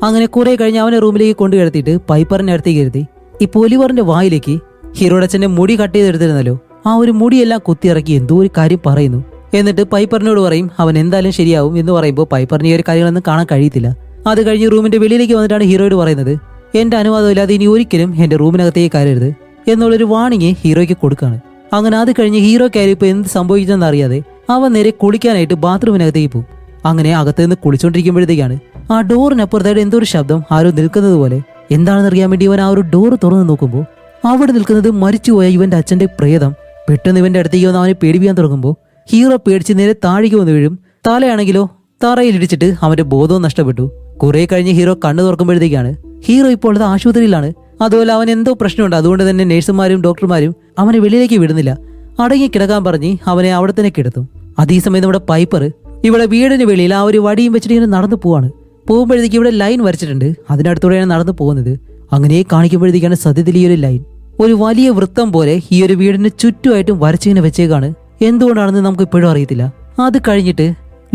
അങ്ങനെ കുറെ കഴിഞ്ഞ് അവനെ റൂമിലേക്ക് കൊണ്ടു കിടത്തിയിട്ട് പൈപ്പറിന്റെ അടുത്തേക്ക് ഇരുത്തി ഇപ്പോൾ ഒലിവറിന്റെ വായിലേക്ക് ഹീറോയുടെ അച്ഛന്റെ മുടി കട്ട് ചെയ്തെടുത്തിരുന്നല്ലോ, ആ ഒരു മുടിയെല്ലാം കുത്തിയിറക്കി എന്തോ ഒരു കാര്യം പറയുന്നു. എന്നിട്ട് പൈപ്പറിനോട് പറയും അവൻ എന്തായാലും ശരിയാവും എന്ന് പറയുമ്പോൾ പൈപ്പറിന് ഈ ഒരു കാര്യങ്ങളൊന്നും കാണാൻ കഴിയത്തില്ല. അത് കഴിഞ്ഞ് റൂമിന്റെ വെളിയിലേക്ക് വന്നിട്ടാണ് ഹീറോയോട് പറയുന്നത് എന്റെ അനുവാദമില്ലാതെ ഇനി ഒരിക്കലും എന്റെ റൂമിനകത്തേക്ക് കയറരുത് എന്നുള്ളൊരു വാണിങ് ഹീറോയ്ക്ക് കൊടുക്കാണ്. അങ്ങനെ അത് കഴിഞ്ഞ് ഹീറോയ്ക്കാരും ഇപ്പൊ എന്ത് സംഭവിച്ചെന്ന് അറിയാതെ അവൻ നേരെ കുളിക്കാനായിട്ട് ബാത്റൂമിനകത്തേക്ക് പോകും. അങ്ങനെ അകത്ത് നിന്ന് കുളിച്ചോണ്ടിരിക്കുമ്പോഴത്തേക്കാണ് ആ ഡോറിനപ്പുറത്തായിട്ട് എന്തോ ഒരു ശബ്ദം ആരോ നിൽക്കുന്നത് പോലെ. എന്താണെന്ന് അറിയാൻ വേണ്ടി ഇവൻ ആ ഒരു ഡോറ് തുറന്നു നോക്കുമ്പോൾ അവിടെ നിൽക്കുന്നത് മരിച്ചുപോയ ഇവന്റെ അച്ഛന്റെ പ്രേതം. പെട്ടെന്ന് ഇവന്റെ അടുത്തേക്ക് വന്ന് അവനെ പേടിപ്പിക്കാൻ തുടങ്ങുമ്പോൾ ഹീറോ പേടിച്ച് നേരെ താഴേക്ക് വന്ന് വീഴും. തലയാണെങ്കിലോ തറയിലിടിച്ചിട്ട് അവന്റെ ബോധവും നഷ്ടപ്പെട്ടു. കുറെ കഴിഞ്ഞ് ഹീറോ കണ്ണു തുറക്കുമ്പോഴത്തേക്കാണ് ഹീറോ ഇപ്പോൾ ഉള്ളത് ആശുപത്രിയിലാണ്. അതുപോലെ അവൻ എന്തോ പ്രശ്നമുണ്ട്, അതുകൊണ്ട് തന്നെ നഴ്സുമാരും ഡോക്ടർമാരും അവനെ വെളിയിലേക്ക് വിടുന്നില്ല. അടങ്ങി കിടക്കാൻ പറഞ്ഞ് അവനെ അവിടെ തന്നെ കിടത്തും. അതേസമയം നമ്മുടെ പൈപ്പർ ഇവിടെ വീടിന് വെളിയിൽ ആ ഒരു വടിയും വെച്ചിട്ട് ഇങ്ങനെ നടന്നു പോവാണ്. പോകുമ്പോഴത്തേക്ക് ഇവിടെ ലൈൻ വരച്ചിട്ടുണ്ട്, അതിനടുത്തൂടെയാണ് നടന്നു പോകുന്നത്. അങ്ങനെ കാണിക്കുമ്പോഴത്തേക്കാണ് സത്യത്തിൽ ഈ ഒരു ലൈൻ ഒരു വലിയ വൃത്തം പോലെ ഈ ഒരു വീടിന് ചുറ്റുമായിട്ടും വരച്ചിങ്ങനെ വെച്ചേക്കാണ്. എന്തുകൊണ്ടാണെന്ന് നമുക്ക് ഇപ്പോഴും അറിയത്തില്ല. അത് കഴിഞ്ഞിട്ട്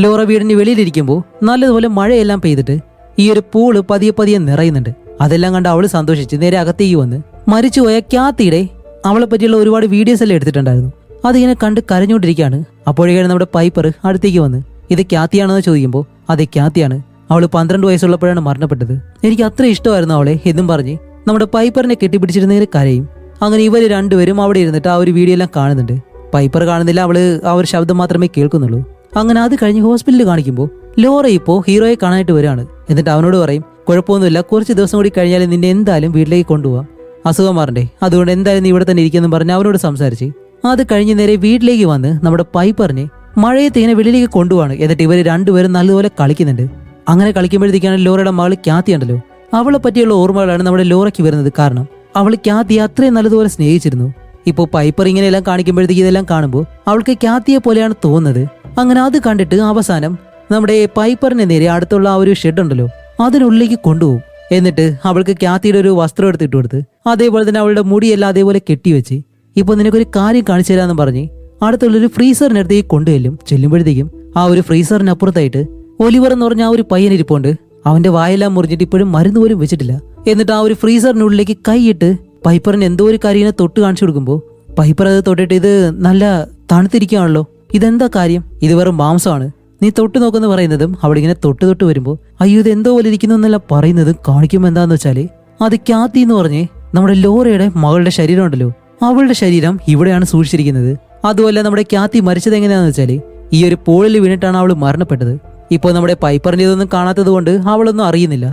ലോറ വീടിന് വെളിയിലിരിക്കുമ്പോൾ നല്ലതുപോലെ മഴയെല്ലാം പെയ്തിട്ട് ഈ ഒരു പൂള് പതിയെ നിറയുന്നുണ്ട്. അതെല്ലാം കണ്ട് അവള് സന്തോഷിച്ച് നേരെ അകത്തേക്ക് വന്ന് മരിച്ചുപോയ ക്യാത്തിയുടെ അവളെ പറ്റിയുള്ള ഒരുപാട് വീഡിയോസ് എല്ലാം എടുത്തിട്ടുണ്ടായിരുന്നു. അതിങ്ങനെ കണ്ട് കരഞ്ഞുകൊണ്ടിരിക്കുകയാണ്. അപ്പോഴേക്കാണ് നമ്മുടെ പൈപ്പർ അടുത്തേക്ക് വന്ന് ഇത് ക്യാത്തിയാണെന്ന് ചോദിക്കുമ്പോൾ അതെ ക്യാത്തിയാണ്, അവള് 12 വയസ്സുള്ളപ്പോഴാണ് മരണപ്പെട്ടത്, എനിക്ക് അത്ര ഇഷ്ടമായിരുന്നു അവളെ എന്നും പറഞ്ഞ് നമ്മുടെ പൈപ്പറിനെ കെട്ടിപ്പിടിച്ചിരുന്നതിന് കരയും. അങ്ങനെ ഇവര് രണ്ടുപേരും അവിടെ ഇരുന്നിട്ട് ആ ഒരു വീഡിയോ എല്ലാം കാണുന്നുണ്ട്. പൈപ്പർ കാണുന്നില്ല, അവള് ആ ഒരു ശബ്ദം മാത്രമേ കേൾക്കുന്നുള്ളൂ. അങ്ങനെ അത് കഴിഞ്ഞ് ഹോസ്പിറ്റലിൽ കാണിക്കുമ്പോൾ ലോറ ഇപ്പോൾ ഹീറോയെ കാണാനായിട്ട് വരികയാണ്. എന്നിട്ട് അവനോട് പറയും കുഴപ്പമൊന്നുമില്ല, കുറച്ച് ദിവസം കൂടി കഴിഞ്ഞാൽ നിന്നെ എന്തായാലും വീട്ടിലേക്ക് കൊണ്ടുപോകാം, അസുഖം മാറണ്ടേ, അതുകൊണ്ട് എന്തായാലും നീ ഇവിടെ തന്നെ ഇരിക്കുമെന്ന് പറഞ്ഞ് അവനോട് സംസാരിച്ച് അത് കഴിഞ്ഞ് നേരെ വീട്ടിലേക്ക് വന്ന് നമ്മുടെ പൈപ്പറിനെ മഴയത്ത് ഇങ്ങനെ വെളിയിലേക്ക് കൊണ്ടുപോവാണ്. എന്നിട്ട് ഇവർ രണ്ടുപേരും നല്ലതുപോലെ കളിക്കുന്നുണ്ട്. അങ്ങനെ കളിക്കുമ്പോഴത്തേക്കാണ് ലോറയുടെ മകള് ക്യാത്തി ഉണ്ടല്ലോ, അവളെ പറ്റിയുള്ള ഓർമ്മകളാണ് നമ്മുടെ ലോറയ്ക്ക് വരുന്നത്. കാരണം അവൾ ക്യാത്തിയെ അത്രയും നല്ലതുപോലെ സ്നേഹിച്ചിരുന്നു. ഇപ്പോൾ പൈപ്പർ ഇങ്ങനെയെല്ലാം കാണിക്കുമ്പോഴത്തേക്ക് ഇതെല്ലാം കാണുമ്പോൾ അവൾക്ക് ക്യാത്തിയെ പോലെയാണ് തോന്നുന്നത്. അങ്ങനെ അത് കണ്ടിട്ട് അവസാനം നമ്മുടെ പൈപ്പറിന് നേരെ അടുത്തുള്ള ആ ഒരു ഷെഡ് ഉണ്ടല്ലോ അതിനുള്ളിലേക്ക് കൊണ്ടുപോകും. എന്നിട്ട് അവൾക്ക് ക്യാത്തിയുടെ ഒരു വസ്ത്രം എടുത്തിട്ട് കൊടുത്ത് അതേപോലെ തന്നെ അവളുടെ മുടിയെല്ലാം അതേപോലെ കെട്ടിവെച്ച് ഇപ്പൊ നിനക്കൊരു കാര്യം കാണിച്ചു തരാമെന്ന് പറഞ്ഞ് അടുത്തുള്ളൊരു ഫ്രീസറിനടുത്തേക്ക് ചെല്ലുമ്പോഴത്തേക്കും ആ ഒരു ഫ്രീസറിനപ്പുറത്തായിട്ട് ഒലിവർ എന്ന് പറഞ്ഞ ആ ഒരു പയ്യൻ ഇരിപ്പുണ്ട്. അവന്റെ വായെല്ലാം മുറിഞ്ഞിട്ട് ഇപ്പോഴും മരുന്ന് പോലും വെച്ചിട്ടില്ല. എന്നിട്ട് ആ ഒരു ഫ്രീസറിനുള്ളിലേക്ക് കൈയിട്ട് പൈപ്പറിന് എന്തോ ഒരു കാര്യം തൊട്ട് കാണിച്ചു കൊടുക്കുമ്പോൾ പൈപ്പർ അത് തൊട്ടിട്ട് ഇത് നല്ല തണുത്തിരിക്കുകയാണല്ലോ, ഇതെന്താ കാര്യം, ഇത് വെറും മാംസമാണ്, നീ തൊട്ട് നോക്കെന്ന് പറയുന്നതും അവളിങ്ങനെ തൊട്ട് വരുമ്പോൾ അയ്യോ ഇത് എന്തോ പോലെ ഇരിക്കുന്നു എന്നല്ല പറയുന്നതും കാണിക്കുമ്പോൾ എന്താന്ന് വെച്ചാല് അത് ക്യാത്തി എന്ന് പറഞ്ഞ് നമ്മുടെ ലോറയുടെ മകളുടെ ശരീരം ഉണ്ടല്ലോ, അവളുടെ ശരീരം ഇവിടെയാണ് സൂക്ഷിച്ചിരിക്കുന്നത്. അതുമല്ല നമ്മുടെ ക്യാത്തി മരിച്ചത് എങ്ങനെയാണെന്ന് വെച്ചാല് ഈ ഒരു പൂളിൽ വീണിട്ടാണ് അവൾ മരണപ്പെട്ടത്. ഇപ്പോൾ നമ്മുടെ പൈപ്പറിന്റെ ഇതൊന്നും കാണാത്തത് കൊണ്ട് അവളൊന്നും അറിയുന്നില്ല.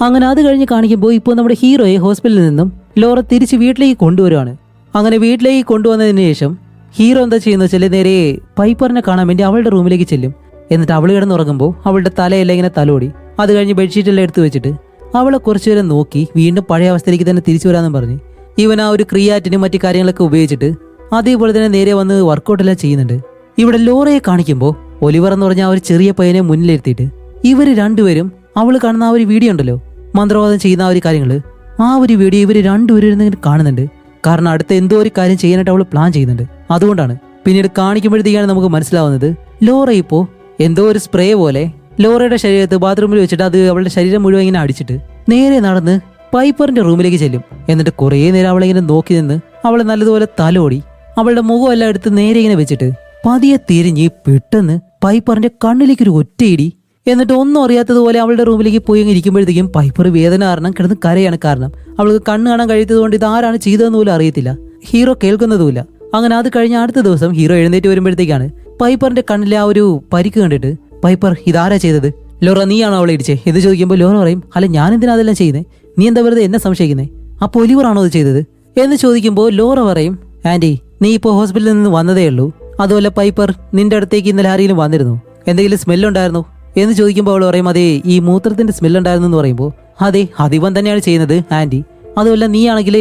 അങ്ങനെ അത് കഴിഞ്ഞ് കാണിക്കുമ്പോൾ ഇപ്പോൾ നമ്മുടെ ഹീറോയെ ഹോസ്പിറ്റലിൽ നിന്നും ലോറ തിരിച്ച് വീട്ടിലേക്ക് കൊണ്ടുവരുവാണ്. അങ്ങനെ വീട്ടിലേക്ക് കൊണ്ടുവന്നതിന് ശേഷം ഹീറോ എന്താ ചെയ്യുന്നത് വെച്ചാൽ നേരെ പൈപ്പറിനെ കാണാൻ വേണ്ടി അവളുടെ റൂമിലേക്ക് ചെല്ലും. എന്നിട്ട് അവൾ കിടന്നുറങ്ങുമ്പോൾ അവളുടെ തലയെല്ലാം ഇങ്ങനെ തലോടി അത് കഴിഞ്ഞ് ബെഡ്ഷീറ്റെല്ലാം എടുത്തു വെച്ചിട്ട് അവളെ കുറച്ചുനേരം നോക്കി വീണ്ടും പഴയ അവസ്ഥയിലേക്ക് തന്നെ തിരിച്ചു വരാമെന്ന് പറഞ്ഞ് ഇവൻ ആ ഒരു ക്രിയാറ്റിനും മറ്റു കാര്യങ്ങളൊക്കെ ഉപയോഗിച്ചിട്ട് അതേപോലെ തന്നെ നേരെ വന്ന് വർക്കൗട്ടെല്ലാം ചെയ്യുന്നുണ്ട്. ഇവിടെ ലോറയെ കാണിക്കുമ്പോൾ ഒലിവർ എന്ന് പറഞ്ഞ ആ ഒരു ചെറിയ പയ്യനെ മുന്നിലിരുത്തിയിട്ട് ഇവര് രണ്ടുപേരും അവൾ കാണുന്ന ആ ഒരു വീഡിയോ ഉണ്ടല്ലോ, മന്ത്രവാദം ചെയ്യുന്ന ആ ഒരു കാര്യങ്ങള്, ആ ഒരു വീഡിയോ ഇവര് രണ്ടുപേരും കാണുന്നുണ്ട്. കാരണം അടുത്ത എന്തോ ഒരു കാര്യം ചെയ്യാനായിട്ട് അവൾ പ്ലാൻ ചെയ്യുന്നുണ്ട്. അതുകൊണ്ടാണ് പിന്നീട് കാണിക്കുമ്പോഴത്തേക്കാണ് നമുക്ക് മനസ്സിലാവുന്നത് ലോറ ഇപ്പോ എന്തോ ഒരു സ്പ്രേ പോലെ ലോറയുടെ ശരീരത്ത് ബാത്റൂമിൽ വെച്ചിട്ട് അത് അവളുടെ ശരീരം മുഴുവൻ ഇങ്ങനെ അടിച്ചിട്ട് നേരെ നടന്ന് പൈപ്പറിന്റെ റൂമിലേക്ക് ചെല്ലും. എന്നിട്ട് കുറേ നേരം അവളെ ഇങ്ങനെ നോക്കി നിന്ന് അവളെ നല്ലതുപോലെ തലോടി അവളുടെ മുഖമെല്ലാം എടുത്ത് നേരെ ഇങ്ങനെ വെച്ചിട്ട് പതിയെ തിരിഞ്ഞ് പെട്ടെന്ന് പൈപ്പറിന്റെ കണ്ണിലേക്ക് ഒരു ഒറ്റയിടി, എന്നിട്ട് ഒന്നും അറിയാത്തതുപോലെ അവളുടെ റൂമിലേക്ക് പോയി ഇരിക്കുമ്പോഴത്തേക്കും പൈപ്പർ വേദന കാരണം കിടന്ന് കരയാണ്. കാരണം അവൾക്ക് കണ്ണ് കാണാൻ കഴിയാത്തത് കൊണ്ട് ഇത് ആരാണ് ചെയ്തതെന്ന് പോലും അറിയത്തില്ല, ഹീറോ കേൾക്കുന്നതുമില്ല. അങ്ങനെ അത് കഴിഞ്ഞ അടുത്ത ദിവസം ഹീറോ എഴുന്നേറ്റ് വരുമ്പോഴത്തേക്കാണ് പൈപ്പറിന്റെ കണ്ണിലെ ആ ഒരു പരിക്ക് കണ്ടിട്ട് പൈപ്പർ ഇതാരാ ചെയ്തത്, ലോറ നീയാണോ അവളെ ഇടിച്ചേ എന്ന് ചോദിക്കുമ്പോൾ ലോറ പറയും അല്ല ഞാൻ എന്തിനാ അതെല്ലാം ചെയ്യുന്നത്, നീ എന്താ വെറുതെ എന്നെ സംശയിക്കുന്നേ, അപ്പോൾ ഒലിവറാണോ അത് ചെയ്തത് എന്ന് ചോദിക്കുമ്പോൾ ലോറ പറയും ആന്റി നീ ഇപ്പോൾ ഹോസ്പിറ്റലിൽ നിന്ന് വന്നതേ ഉള്ളൂ, അതുപോലെ പൈപ്പർ നിന്റെ അടുത്തേക്ക് ഇന്നലെ ആരെങ്കിലും വന്നിരുന്നു, എന്തെങ്കിലും സ്മെല്ലുണ്ടായിരുന്നോ എന്ന് ചോദിക്കുമ്പോൾ അവൾ പറയും അതെ ഈ മൂത്രത്തിന്റെ സ്മെല്ലുണ്ടായിരുന്നു എന്ന് പറയുമ്പോൾ അതെ അതിവൻ തന്നെയാണ് ചെയ്യുന്നത് ആന്റി, അതുമല്ല നീ ആണെങ്കിൽ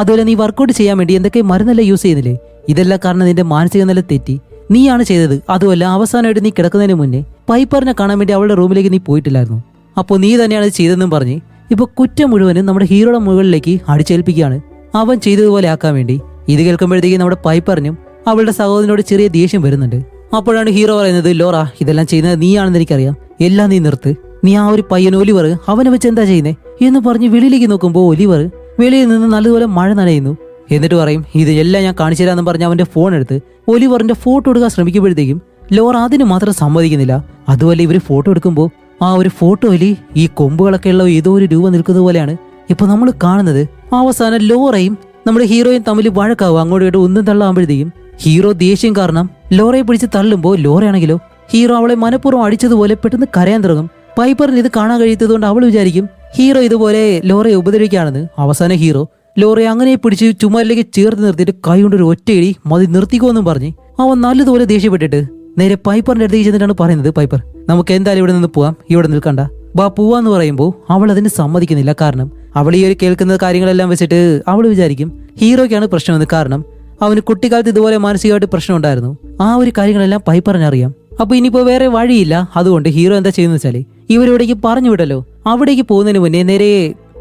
അതുപോലെ നീ വർക്കൗട്ട് ചെയ്യാൻ വേണ്ടി എന്തൊക്കെ മരുന്നെല്ലാം യൂസ് ചെയ്യുന്നില്ലേ, ഇതെല്ലാം കാരണം നിന്റെ മാനസിക നില തെറ്റി, നീയാണ് ചെയ്തത്. അതുമല്ല അവസാനമായിട്ട് നീ കിടക്കുന്നതിന് മുന്നേ പൈപ്പറിനെ കാണാൻ വേണ്ടി അവളുടെ റൂമിലേക്ക് നീ പോയിട്ടില്ലായിരുന്നു, അപ്പോൾ നീ തന്നെയാണ് ചെയ്തതെന്നും പറഞ്ഞ് ഇപ്പൊ കുറ്റം മുഴുവനും നമ്മുടെ ഹീറോയുടെ മുകളിലേക്ക് അടിച്ചേൽപ്പിക്കുകയാണ് അവൻ ചെയ്തതുപോലെ ആക്കാൻ വേണ്ടി. ഇത് കേൾക്കുമ്പോഴത്തേക്കും നമ്മുടെ പൈപ്പറിനും അവളുടെ സഹോദരനോട് ചെറിയ ദേഷ്യം വരുന്നുണ്ട്. അപ്പോഴാണ് ഹീറോ പറയുന്നത് ലോറ ഇതെല്ലാം ചെയ്യുന്നത് നീയാണെന്ന് എനിക്കറിയാം, എല്ലാം നീ നിർത്ത്, നീ ആ ഒരു പയ്യൻ ഒലിവർ അവനെ വെച്ച് എന്താ ചെയ്യുന്നേ എന്ന് പറഞ്ഞ് വെളിയിലേക്ക് നോക്കുമ്പോൾ ഒലിവർ വെളിയിൽ നിന്ന് നല്ലതുപോലെ മഴ നനയുന്നു. എന്നിട്ട് പറയും ഇത് എല്ലാം ഞാൻ കാണിച്ചു തരാമെന്ന് പറഞ്ഞ് അവന്റെ ഫോൺ എടുത്ത് ഒലിവറിന്റെ ഫോട്ടോ എടുക്കാൻ ശ്രമിക്കുമ്പോഴത്തേക്കും ലോറ അതിന് മാത്രം സമ്മതിക്കുന്നില്ല. അതുപോലെ ഇവര് ഫോട്ടോ എടുക്കുമ്പോൾ ആ ഒരു ഫോട്ടോയിൽ ഈ കൊമ്പുകളൊക്കെ ഉള്ള ഏതോ ഒരു രൂപ നിൽക്കുന്നത് പോലെയാണ് ഇപ്പൊ നമ്മൾ കാണുന്നത്. അവസാനം ലോറയും നമ്മുടെ ഹീറോയും തമ്മിൽ വഴക്കാവും, അങ്ങോട്ടും ഇങ്ങോട്ടും ഒന്നും തള്ളാകുമ്പോഴത്തേക്കും ഹീറോ ദേഷ്യം കാരണം ലോറയെ പിടിച്ച് തള്ളുമ്പോൾ ലോറയാണെങ്കിലോ ഹീറോ അവളെ മനഃപൂർവ്വം അടിച്ചതുപോലെ പെട്ടെന്ന് കരയാൻ തുടങ്ങും. പൈപ്പറിന് ഇത് കാണാൻ കഴിയാത്തത് കൊണ്ട് അവൾ വിചാരിക്കും ഹീറോ ഇതുപോലെ ലോറയെ ഉപദ്രവിക്കുകയാണെന്ന്. അവസാനം ഹീറോ ലോറയെ അങ്ങനെ പിടിച്ച് ചുമരിലേക്ക് ചേർത്ത് നിർത്തിയിട്ട് കൈ കൊണ്ടൊരു ഒറ്റയിടി മതി നിർത്തിക്കോന്നും പറഞ്ഞ് അവൻ നല്ലതുപോലെ ദേഷ്യപ്പെട്ടിട്ട് നേരെ പൈപ്പറിന്റെ അടുത്തേക്ക് ചെന്നിട്ടാണ് പറയുന്നത് പൈപ്പർ നമുക്ക് എന്തായാലും ഇവിടെ നിന്ന് പോവാം, ഇവിടെ നിൽക്കണ്ട, ബാ പോവാന്ന് പറയുമ്പോൾ അവൾ അതിന് സമ്മതിക്കുന്നില്ല. കാരണം അവൾ ഈ ഒരു കേൾക്കുന്ന കാര്യങ്ങളെല്ലാം വെച്ചിട്ട് അവൾ വിചാരിക്കും ഹീറോയ്ക്കാണ് പ്രശ്നമെന്ന്. കാരണം അവന് കുട്ടിക്കാലത്ത് ഇതുപോലെ മാനസികമായിട്ട് പ്രശ്നം ഉണ്ടായിരുന്നു, ആ ഒരു കാര്യങ്ങളെല്ലാം പൈപ്പറിനറിയാം. അപ്പൊ ഇനിയിപ്പോ വേറെ വഴിയില്ല, അതുകൊണ്ട് ഹീറോ എന്താ ചെയ്യുന്ന വെച്ചാല് ഇവരിവിടേക്ക് പറഞ്ഞു വിടല്ലോ, അവിടേക്ക് പോകുന്നതിന് മുന്നേ നേരെ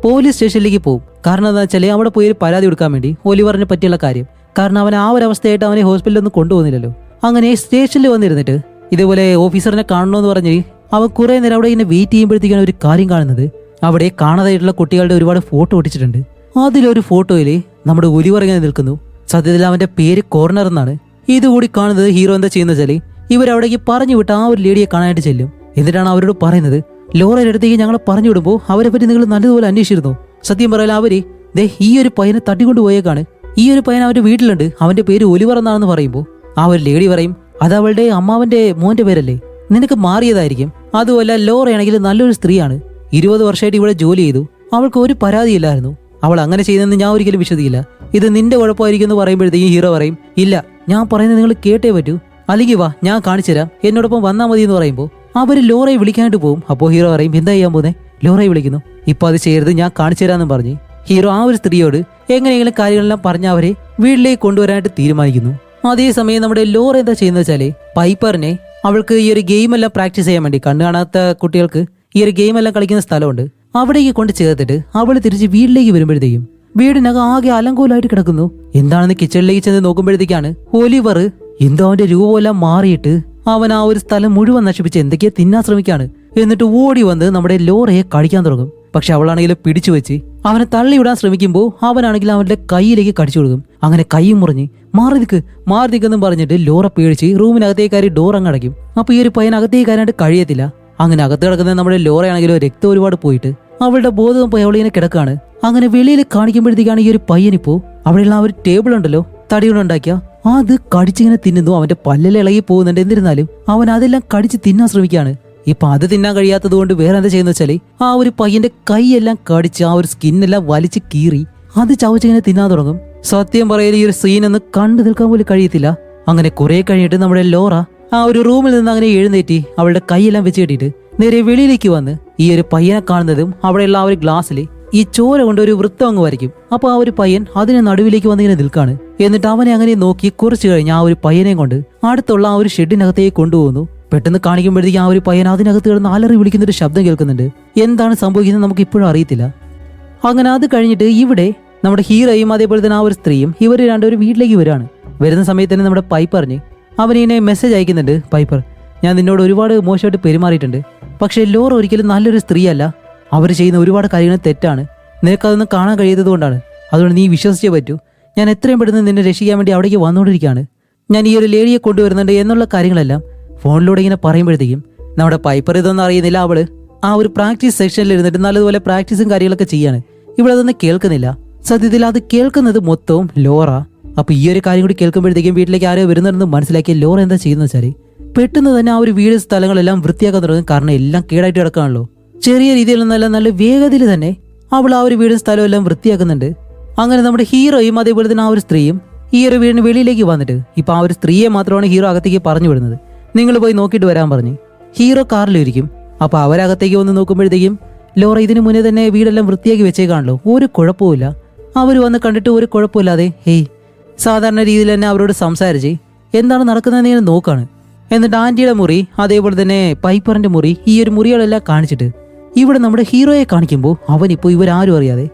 പോലീസ് സ്റ്റേഷനിലേക്ക് പോകും. കാരണം എന്താ വെച്ചാൽ അവിടെ പോയി ഒരു പരാതി കൊടുക്കാൻ വേണ്ടി ഒലിവറിനെ പറ്റിയുള്ള കാര്യം. കാരണം അവൻ ആ ഒരു അവസ്ഥയായിട്ട് അവനെ ഹോസ്പിറ്റലിൽ ഒന്നും കൊണ്ടുപോകുന്നില്ലല്ലോ. അങ്ങനെ സ്റ്റേഷനിൽ വന്നിരുന്നിട്ട് ഇതേപോലെ ഓഫീസറിനെ കാണണമെന്ന് പറഞ്ഞ് അവൻ കുറെ നേരം അവിടെ ഇങ്ങനെ വെയിറ്റ് ചെയ്യുമ്പോഴത്തേക്കാണ് ഒരു കാര്യം കാണുന്നത്. അവിടെ കാണാതായിട്ടുള്ള കുട്ടികളുടെ ഒരുപാട് ഫോട്ടോ ഒട്ടിച്ചിട്ടുണ്ട്. അതിലൊരു ഫോട്ടോയില് നമ്മുടെ ഒലിവർ ഇങ്ങനെ നിൽക്കുന്നു. സത്യത്തിൽ അവന്റെ പേര് കോർണർ എന്നാണ്. ഇതുകൂടി കാണുന്നത് ഹീറോ എന്താ ചെയ്യുന്ന വെച്ചാല് ഇവരവിടേക്ക് പറഞ്ഞു വിട്ട് ആ ഒരു ലേഡിയെ കാണാനായിട്ട് ചെല്ലും. എന്നിട്ടാണ് അവരോട് പറയുന്നത് ലോറയുടെ അടുത്തേക്ക് ഞങ്ങളെ പറഞ്ഞു വിടുമ്പോൾ അവരെ പറ്റി നിങ്ങൾ നല്ലതുപോലെ അന്വേഷിച്ചിരുന്നു. സത്യം പറയാൻ അവര് ഈ ഒരു പയ്യനെ തട്ടിക്കൊണ്ടു പോയേക്കാണ്, ഈ ഒരു പയ്യൻ അവന്റെ വീട്ടിലുണ്ട്, അവന്റെ പേര് ഒലിവർ എന്നാണെന്ന് പറയുമ്പോൾ ആ ഒരു ലേഡി പറയും അത് അവളുടെ അമ്മാവന്റെ മോന്റെ പേരല്ലേ, നിനക്ക് മാറിയതായിരിക്കും. അതുമല്ല ലോറയാണെങ്കിൽ നല്ലൊരു സ്ത്രീയാണ്, 20 വർഷമായിട്ട് ഇവിടെ ജോലി ചെയ്തു, അവൾക്ക് ഒരു പരാതിയില്ലായിരുന്നു, അവൾ അങ്ങനെ ചെയ്യുന്നതെന്ന് ഞാൻ ഒരിക്കലും വിശ്വസിക്കില്ല, ഇത് നിന്റെ കുഴപ്പമായിരിക്കും എന്ന് പറയുമ്പോഴത്തേക്കും ഹീറോ പറയും ഇല്ല ഞാൻ പറയുന്നത് നിങ്ങൾ കേട്ടേ പറ്റൂ, അല്ലെങ്കിൽ വാ ഞാൻ കാണിച്ചുതരാം, എന്നോടൊപ്പം വന്നാൽ മതി എന്ന് പറയുമ്പോൾ അവര് ലോറയെ വിളിക്കാനായിട്ട് പോകും. അപ്പോൾ ഹീറോ പറയും എന്താ ചെയ്യാൻ പോകുന്നേ, ലോറയെ വിളിക്കുന്നു. ഇപ്പൊ അത് ചെയ്യരുത്, ഞാൻ കാണിച്ചു തരാമെന്നും പറഞ്ഞ് ഹീറോ ആ ഒരു സ്ത്രീയോട് എങ്ങനെയെങ്കിലും കാര്യങ്ങളെല്ലാം പറഞ്ഞ് അവരെ വീട്ടിലേക്ക് കൊണ്ടുവരാനായിട്ട് തീരുമാനിക്കുന്നു. അതേസമയം നമ്മുടെ ലോറ എന്താ ചെയ്യുന്നത് വെച്ചാല് പൈപ്പറിനെ അവൾക്ക് ഈ ഒരു ഗെയിമെല്ലാം പ്രാക്ടീസ് ചെയ്യാൻ വേണ്ടി, കണ്ണു കാണാത്ത കുട്ടികൾക്ക് ഈ ഒരു ഗെയിമെല്ലാം കളിക്കുന്ന സ്ഥലമുണ്ട്, അവിടേക്ക് കൊണ്ട് ചേർത്തിട്ട് അവള് തിരിച്ച് വീട്ടിലേക്ക് വരുമ്പോഴത്തേക്കും വീടിനകം ആകെ അലങ്കോലമായിട്ട് കിടക്കുന്നു. എന്താണെന്ന് കിച്ചണിലേക്ക് ചെന്ന് നോക്കുമ്പോഴത്തേക്കാണ് ഒലിവർ എന്തോ അവന്റെ രൂപമെല്ലാം മാറിയിട്ട് അവൻ ആ ഒരു സ്ഥലം മുഴുവൻ നശിപ്പിച്ച് എന്തൊക്കെയോ തിന്നാൻ ശ്രമിക്കാണ്. എന്നിട്ട് ഓടി വന്ന് നമ്മുടെ ലോറയെ കടിക്കാൻ തുടങ്ങും. പക്ഷെ അവളാണെങ്കിൽ പിടിച്ചു വെച്ച് അവനെ തള്ളിവിടാൻ ശ്രമിക്കുമ്പോൾ അവനാണെങ്കിൽ അവന്റെ കൈയിലേക്ക് കടിച്ചു കൊടുക്കും. അങ്ങനെ കൈ മുറിഞ്ഞ് മാറി നിൽക്കെന്നും പറഞ്ഞിട്ട് ലോറ പേടിച്ച് റൂമിനകത്തേക്കാരി ഡോർ അങ്ങ് അടയ്ക്കും. അപ്പൊ ഈ ഒരു പയ്യൻ അകത്തേക്കാരായിട്ട് കഴിയത്തില്ല. അങ്ങനെ അകത്ത് കിടക്കുന്ന നമ്മുടെ ലോറയാണെങ്കിലോ രക്തം ഒരുപാട് പോയിട്ട് അവളുടെ ബോധം പോയി അവളിങ്ങനെ കിടക്കാണ്. അങ്ങനെ വെളിയിൽ കാണിക്കുമ്പോഴത്തേക്കാണ് ഈ ഒരു പയ്യനിപ്പോ അവിടെയുള്ള ആ ഒരു ടേബിൾ ഉണ്ടല്ലോ തടി കൊണ്ടുണ്ടാക്കിയ അത് കടിച്ചിങ്ങനെ തിന്നുന്നു. അവന്റെ പല്ലിൽ ഇളകി പോകുന്നുണ്ട്. എന്നിരുന്നാലും അവൻ അതെല്ലാം കടിച്ച് തിന്നാൻ ശ്രമിക്കുകയാണ്. ഇപ്പൊ അത് തിന്നാൻ കഴിയാത്തത് കൊണ്ട് വേറെ എന്താ ചെയ്യുന്ന വെച്ചാല് ആ ഒരു പയ്യന്റെ കൈയെല്ലാം കടിച്ച് ആ ഒരു സ്കിന്നെല്ലാം വലിച്ച് കീറി അത് ചവച്ചിങ്ങനെ തിന്നാൻ തുടങ്ങും. സത്യം പറയൽ ഈ ഒരു സീനൊന്ന് കണ്ടു നിൽക്കാൻ പോലും കഴിയത്തില്ല. അങ്ങനെ കുറെ കഴിഞ്ഞിട്ട് നമ്മുടെ ലോറ ആ ഒരു റൂമിൽ നിന്ന് അങ്ങനെ എഴുന്നേറ്റി അവളുടെ കൈയെല്ലാം വെച്ച് കെട്ടിയിട്ട് നേരെ വെളിയിലേക്ക് വന്ന് ഈ ഒരു പയ്യനെ കാണുന്നതും അവിടെയുള്ള ആ ഒരു ഗ്ലാസ്സിൽ ഈ ചോര കൊണ്ട് ഒരു വൃത്തം അങ്ങ് വരയ്ക്കും. അപ്പൊ ആ ഒരു പയ്യൻ അതിന് നടുവിലേക്ക് വന്നിങ്ങനെ നിൽക്കാണ്. എന്നിട്ട് അവനെ അങ്ങനെ നോക്കി കുറച്ചു കഴിഞ്ഞ് ആ ഒരു പയ്യനെയും കൊണ്ട് അടുത്തുള്ള ആ ഒരു ഷെഡിനകത്തേക്ക് കൊണ്ടുപോകുന്നു. പെട്ടെന്ന് കാണിക്കുമ്പോഴത്തേക്ക് ആ ഒരു പയ്യൻ അതിനകത്ത് കിടന്ന് അലറി വിളിക്കുന്നൊരു ശബ്ദം കേൾക്കുന്നുണ്ട്. എന്താണ് സംഭവിക്കുന്നത് നമുക്ക് ഇപ്പോഴും അറിയത്തില്ല. അങ്ങനെ അത് കഴിഞ്ഞിട്ട് ഇവിടെ നമ്മുടെ ഹീറോയും അതേപോലെ തന്നെ ആ ഒരു സ്ത്രീയും ഇവർ രണ്ടുപേരും വീട്ടിലേക്ക് വരികയാണ്. വരുന്ന സമയത്ത് തന്നെ നമ്മുടെ പൈപ്പറിന് അവനിങ്ങനെ മെസ്സേജ് അയക്കുന്നുണ്ട്. പൈപ്പർ, ഞാൻ നിന്നോട് ഒരുപാട് മോശമായിട്ട് പെരുമാറിയിട്ടുണ്ട്. പക്ഷേ ലോറ ഒരിക്കലും നല്ലൊരു സ്ത്രീയല്ല. അവർ ചെയ്യുന്ന ഒരുപാട് കാര്യങ്ങൾ തെറ്റാണ്. നിനക്കതൊന്നും കാണാൻ കഴിയാത്തത് കൊണ്ടാണ്. അതുകൊണ്ട് നീ വിശ്വസിച്ചേ പറ്റൂ. ഞാൻ എത്രയും പെട്ടെന്ന് നിന്നെ രക്ഷിക്കാൻ വേണ്ടി അവിടേക്ക് വന്നുകൊണ്ടിരിക്കുകയാണ്. ഞാൻ ഈ ഒരു ലേഡിയെ കൊണ്ടുവരുന്നുണ്ട് എന്നുള്ള കാര്യങ്ങളെല്ലാം ഫോണിലൂടെ ഇങ്ങനെ പറയുമ്പോഴത്തേക്കും നമ്മുടെ പൈപ്പർ ഇതൊന്നും അറിയുന്നില്ല. അവള് ആ ഒരു പ്രാക്ടീസ് സെക്ഷനിൽ ഇരുന്നിട്ട് നല്ലതുപോലെ പ്രാക്ടീസും കാര്യങ്ങളൊക്കെ ചെയ്യാണ്. ഇവിടെ അതൊന്നും കേൾക്കുന്നില്ല. സത്യത്തിൽ അത് കേൾക്കുന്നത് മൊത്തവും ലോറ. അപ്പൊ ഈ ഒരു കാര്യം കൂടി കേൾക്കുമ്പോഴത്തേക്കും വീട്ടിലേക്ക് ആരോ വരുന്നുണ്ടെന്ന് മനസ്സിലാക്കിയ ലോറ എന്താ ചെയ്യുന്ന വെച്ചാൽ പെട്ടെന്ന് തന്നെ ആ ഒരു വീട് സ്ഥലങ്ങളെല്ലാം വൃത്തിയാക്കാൻ തുടങ്ങും. കാരണം എല്ലാം കേടായിട്ട് കിടക്കാണല്ലോ. ചെറിയ രീതിയിലൊന്നല്ല, നല്ല വേഗതയിൽ തന്നെ അവൾ ആ ഒരു വീടും സ്ഥലവും എല്ലാം വൃത്തിയാക്കുന്നുണ്ട്. അങ്ങനെ നമ്മുടെ ഹീറോയും അതേപോലെ തന്നെ ആ ഒരു സ്ത്രീയും ഈ ഒരു വീടിന് വെളിയിലേക്ക് വന്നിട്ട് ഇപ്പൊ ആ ഒരു സ്ത്രീയെ മാത്രമാണ് ഹീറോ അകത്തേക്ക് പറഞ്ഞു വിടുന്നത്. നിങ്ങൾ പോയി നോക്കിയിട്ട് വരാൻ പറഞ്ഞ് ഹീറോ കാറിലിരിക്കും. അപ്പൊ അവരകത്തേക്ക് വന്ന് നോക്കുമ്പോഴത്തേക്കും ലോറ ഇതിനു മുന്നേ തന്നെ വീടെല്ലാം വൃത്തിയാക്കി വെച്ചേക്കാണല്ലോ. ഒരു കുഴപ്പമില്ല. അവർ വന്ന് കണ്ടിട്ട് ഒരു കുഴപ്പമില്ലാതെ ഹേയ് സാധാരണ രീതിയിൽ തന്നെ അവരോട് സംസാരിച്ച് എന്താണ് നടക്കുന്നതെന്ന് ഇങ്ങനെ നോക്കാണ്. എന്നിട്ട് ആന്റിയുടെ മുറി അതേപോലെ തന്നെ പൈപ്പറിന്റെ മുറി ഈ ഒരു മുറികളെല്ലാം കാണിച്ചിട്ട് ഇവിടെ നമ്മുടെ ഹീറോയെ കാണിക്കുമ്പോൾ അവനിപ്പോൾ ഇവരാരും അറിയാതെ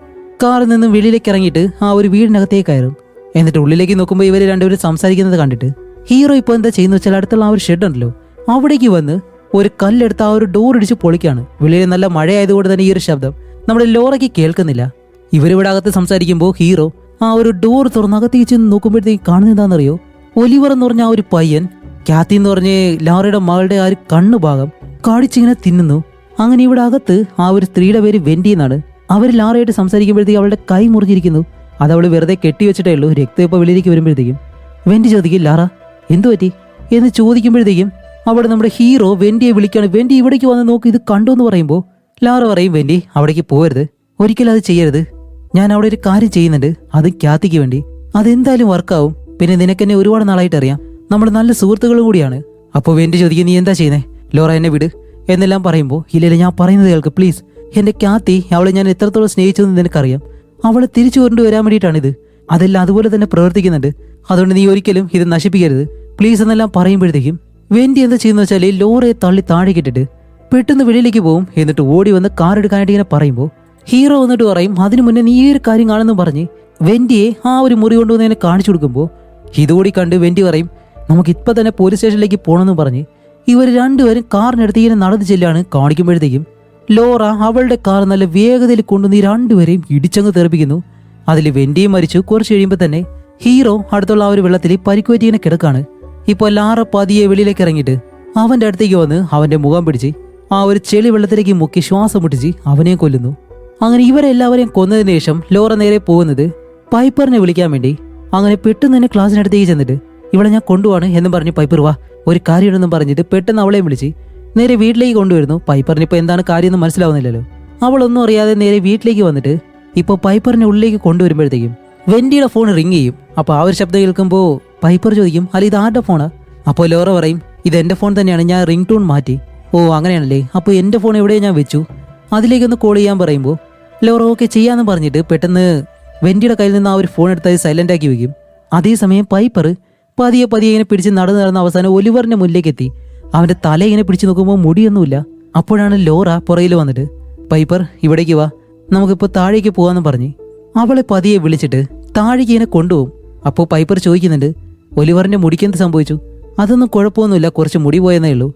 കാറിൽ നിന്നും വെളിയിലേക്ക് ഇറങ്ങിയിട്ട് ആ ഒരു വീടിനകത്തേക്ക് കയറും. എന്നിട്ട് ഉള്ളിലേക്ക് നോക്കുമ്പോൾ ഇവർ രണ്ടുപേരും സംസാരിക്കുന്നത് കണ്ടിട്ട് ഹീറോ ഇപ്പോൾ എന്താ ചെയ്യുന്ന വെച്ചാൽ അടുത്തുള്ള ആ ഒരു ഷെഡ് ഉണ്ടല്ലോ അവിടേക്ക് വന്ന് ഒരു കല്ലെടുത്ത് ആ ഒരു ഡോർ ഇടിച്ച് പൊളിക്കാണ്. വെളിയിൽ നല്ല മഴയായതുകൊണ്ട് തന്നെ ഈ ഒരു ശബ്ദം നമ്മുടെ ലോറയ്ക്ക് കേൾക്കുന്നില്ല. ഇവരിവിടെ അകത്ത് സംസാരിക്കുമ്പോൾ ഹീറോ ആ ഒരു ഡോർ തുറന്ന് അകത്തേക്ക് ചെന്ന് നോക്കുമ്പോഴത്തേക്ക് കാണുന്നത് എന്താണെന്നറിയോ? ഒലിവർ എന്ന് പറഞ്ഞ ആ ഒരു പയ്യൻ കാത്തി എന്ന് പറഞ്ഞ് ലോറയുടെ മകളുടെ ആ ഒരു കണ്ണുഭാഗം കാടിച്ചിങ്ങനെ തിന്നുന്നു. അങ്ങനെ ഇവിടെ അകത്ത് ആ ഒരു സ്ത്രീയുടെ പേര് വെന്റി എന്നാണ്. അവർ ലാറയായിട്ട് സംസാരിക്കുമ്പോഴത്തേക്ക് അവളുടെ കൈ മുറിഞ്ഞിരിക്കുന്നു. അത് അവള് വെറുതെ കെട്ടിവെച്ചിട്ടേ ഉള്ളൂ. രക്തം ഇപ്പോൾ വെളിയിലേക്ക് വരുമ്പോഴത്തേക്കും വെന്റി ചോദിക്കും, ലാറ എന്തു പറ്റി എന്ന് ചോദിക്കുമ്പോഴത്തേക്കും അവിടെ നമ്മുടെ ഹീറോ വെന്റിയെ വിളിക്കാണ്. വെന്റി ഇവിടേക്ക് വന്ന് നോക്ക്, ഇത് കണ്ടു എന്ന് പറയുമ്പോൾ ലാറ പറയും, വെന്റി അവിടേക്ക് പോകരുത്, ഒരിക്കലും അത് ചെയ്യരുത്. ഞാൻ അവിടെ ഒരു കാര്യം ചെയ്യുന്നുണ്ട്, അത് കാത്തിക്ക് വേണ്ടി. അതെന്തായാലും വർക്കാവും. പിന്നെ നിനക്കെന്നെ ഒരുപാട് നാളായിട്ട് അറിയാം, നമ്മൾ നല്ല സുഹൃത്തുക്കളും കൂടിയാണ്. അപ്പോൾ വെന്റി ചോദിക്കും, നീ എന്താ ചെയ്യുന്നേ? ലോറ എന്നെ വിട് എന്നെല്ലാം പറയുമ്പോൾ ഇല്ലല്ല ഞാൻ പറയുന്നത് കേൾക്ക് പ്ലീസ്. എന്റെ കാത്തി അവളെ ഞാൻ എത്രത്തോളം സ്നേഹിച്ചതെന്ന് നിനക്കറിയാം. അവളെ തിരിച്ചു കൊണ്ടുവരാൻ വേണ്ടിയിട്ടാണിത്. അതെല്ലാം അതുപോലെ തന്നെ പ്രവർത്തിക്കുന്നുണ്ട്. അതുകൊണ്ട് നീ ഒരിക്കലും ഇത് നശിപ്പിക്കരുത് പ്ലീസ് എന്നെല്ലാം പറയുമ്പോഴത്തേക്കും വെന്റി എന്താ ചെയ്യുന്ന വെച്ചാൽ ലോറയെ തള്ളി താഴെ കിട്ടിട്ട് പെട്ടെന്ന് വെളിയിലേക്ക് പോകും. എന്നിട്ട് ഓടി വന്ന് കാർ എടുക്കാനായിട്ട് ഇങ്ങനെ പറയുമ്പോൾ ഹീറോ വന്നിട്ട് പറയും, അതിനു മുന്നേ നീ ഈ ഒരു കാര്യം കാണുന്നു പറഞ്ഞ് വെന്റിയെ ആ ഒരു മുറി കൊണ്ടുവന്ന് ഇങ്ങനെ കാണിച്ചു കൊടുക്കുമ്പോൾ ഇതുകൂടി കണ്ട് വെന്റി പറയും, നമുക്ക് ഇപ്പം തന്നെ പോലീസ് സ്റ്റേഷനിലേക്ക് പോകണമെന്ന് പറഞ്ഞ് ഇവർ രണ്ടുപേരും കാറിനടുത്ത് ഇങ്ങനെ നടന്നു ചെല്ലാണ്. കാണിക്കുമ്പോഴത്തേക്കും ലോറ അവളുടെ കാർ നല്ല വേഗതയിൽ കൊണ്ടുവന്ന് ഈ രണ്ടുപേരെയും ഇടിച്ചങ്ങ് തെറിപ്പിക്കുന്നു. അതിൽ വെന്റിയും മരിച്ചു. കുറച്ച് കഴിയുമ്പോൾ തന്നെ ഹീറോ അടുത്തുള്ള ആ ഒരു വെള്ളത്തിൽ പരിക്കുപറ്റി ഇങ്ങനെ കിടക്കാണ്. ഇപ്പോൾ ലാറ പതിയെ വെളിയിലേക്ക് ഇറങ്ങിയിട്ട് അവന്റെ അടുത്തേക്ക് വന്ന് അവന്റെ മുഖം പിടിച്ച് ആ ഒരു ചെളി വെള്ളത്തിലേക്ക് മുക്കി ശ്വാസം മുട്ടിച്ച് അവനെയും കൊല്ലുന്നു. അങ്ങനെ ഇവരെല്ലാവരെയും കൊന്നതിന് ശേഷം ലോറ നേരെ പോകുന്നത് പൈപ്പറിനെ വിളിക്കാൻ വേണ്ടി. അങ്ങനെ പെട്ടെന്ന് തന്നെ ക്ലാസ്സിനടുത്തേക്ക് ചെന്നിട്ട് ഇവളെ ഞാൻ കൊണ്ടുപോവാണ് എന്നും പറഞ്ഞ് പൈപ്പർ വാ ഒരു കാര്യമുണ്ടെന്നും പറഞ്ഞിട്ട് പെട്ടെന്ന് അവളെയും വിളിച്ച് നേരെ വീട്ടിലേക്ക് കൊണ്ടുവരുന്നു. പൈപ്പറിന് ഇപ്പോൾ എന്താണ് കാര്യമെന്ന് മനസ്സിലാവുന്നില്ലല്ലോ. അവളൊന്നും അറിയാതെ നേരെ വീട്ടിലേക്ക് വന്നിട്ട് ഇപ്പോൾ പൈപ്പറിനെ ഉള്ളിലേക്ക് കൊണ്ടുവരുമ്പോഴത്തേക്കും വെന്റിയുടെ ഫോൺ റിങ് ചെയ്യും. അപ്പോൾ ആ ഒരു ശബ്ദം കേൾക്കുമ്പോൾ പൈപ്പർ ചോദിക്കും, അല്ല ഇത് ആരുടെ ഫോണാ? അപ്പോൾ ലോറ പറയും, ഇത് എൻ്റെ ഫോൺ തന്നെയാണ്, ഞാൻ റിംഗ് ടൂൺ മാറ്റി. ഓ അങ്ങനെയാണല്ലേ, അപ്പോൾ എൻ്റെ ഫോൺ എവിടെയോ ഞാൻ വെച്ചു, അതിലേക്കൊന്ന് കോൾ ചെയ്യാൻ പറയുമ്പോൾ ലോറ ഓക്കെ ചെയ്യാമെന്ന് പറഞ്ഞിട്ട് പെട്ടെന്ന് വെന്റിയുടെ കയ്യിൽ നിന്ന് ആ ഒരു ഫോൺ എടുത്ത് സൈലന്റ് ആക്കി വെക്കും. അതേസമയം പൈപ്പർ പതിയെ ഇങ്ങനെ പിടിച്ച് നടന്ന് അവസാനം ഒലിവറിന്റെ മുന്നിലേക്ക് എത്തി. അവന്റെ തല ഇങ്ങനെ പിടിച്ചു നോക്കുമ്പോൾ മുടിയൊന്നുമില്ല. അപ്പോഴാണ് ലോറ പുറകിൽ വന്നിട്ട് പൈപ്പർ ഇവിടേക്ക് വാ, നമുക്കിപ്പോൾ താഴേക്ക് പോവാന്ന് പറഞ്ഞ് അവളെ പതിയെ വിളിച്ചിട്ട് താഴേക്ക് ഇങ്ങനെ കൊണ്ടുപോകും. അപ്പോൾ പൈപ്പർ ചോദിക്കുന്നുണ്ട്, ഒലിവറിന്റെ മുടിക്കെന്ത് സംഭവിച്ചു? അതൊന്നും കുഴപ്പമൊന്നുമില്ല, കുറച്ച് മുടി പോയെന്നേ ഉള്ളൂ.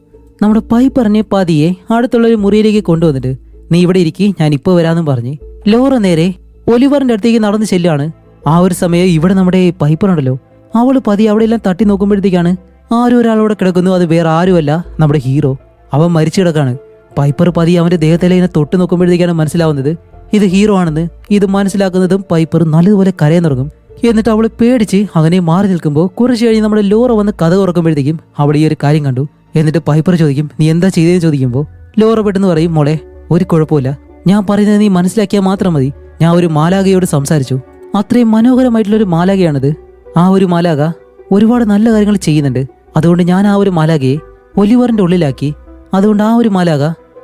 നമ്മുടെ പൈപ്പറിനെ പതിയെ അടുത്തുള്ളൊരു മുറിയിലേക്ക് കൊണ്ടുവന്നിട്ട് നീ ഇവിടെ ഇരിക്കി, ഞാൻ ഇപ്പോൾ വരാമെന്നും പറഞ്ഞ് ലോറ നേരെ ഒലിവറിന്റെ അടുത്തേക്ക് നടന്ന് ചെല്ലാണ്. ആ ഒരു സമയം ഇവിടെ നമ്മുടെ പൈപ്പർ ഉണ്ടല്ലോ, അവള് പതിയെ അവിടെ എല്ലാം തട്ടി നോക്കുമ്പോഴത്തേക്കാണ് ആരും ഒരാളോടെ കിടക്കുന്നു. അത് വേറെ ആരുമല്ല, നമ്മുടെ ഹീറോ. അവൻ മരിച്ചു കിടക്കാണ്. പൈപ്പർ പതിയെ അവന്റെ ദേഹത്തിലെ ഇങ്ങനെ തൊട്ട് നോക്കുമ്പോഴത്തേക്കാണ് മനസ്സിലാവുന്നത് ഇത് ഹീറോ ആണെന്ന്. ഇത് മനസ്സിലാക്കുന്നതും പൈപ്പർ നല്ലതുപോലെ കരയാൻ തുടങ്ങും. എന്നിട്ട് അവള് പേടിച്ച് അങ്ങനെ മാറി നിൽക്കുമ്പോൾ കുറച്ച് കഴിഞ്ഞ് നമ്മുടെ ലോറ വന്ന് കഥ തുറക്കുമ്പോഴത്തേക്കും അവിടെ ഈ ഒരു കാര്യം കണ്ടു. എന്നിട്ട് പൈപ്പർ ചോദിക്കും, നീ എന്താ ചെയ്തതെന്ന് ചോദിക്കുമ്പോൾ ലോറ പെട്ടെന്ന് പറയും, മോളെ ഒരു കുഴപ്പമില്ല, ഞാൻ പറയുന്നത് നീ മനസ്സിലാക്കിയാൽ മാത്രം മതി. ഞാൻ ഒരു മാലാഖയോട് സംസാരിച്ചു. അത്രയും മനോഹരമായിട്ടുള്ളൊരു മാലാഖയാണിത്. ആ ഒരു മാലാഖ ഒരുപാട് നല്ല കാര്യങ്ങൾ ചെയ്യുന്നുണ്ട്. അതുകൊണ്ട് ഞാൻ ആ ഒരു മാലാഖയെ ഒലിവറിന്റെ ഉള്ളിലാക്കി. അതുകൊണ്ട് ആ ഒരു മാലാഖ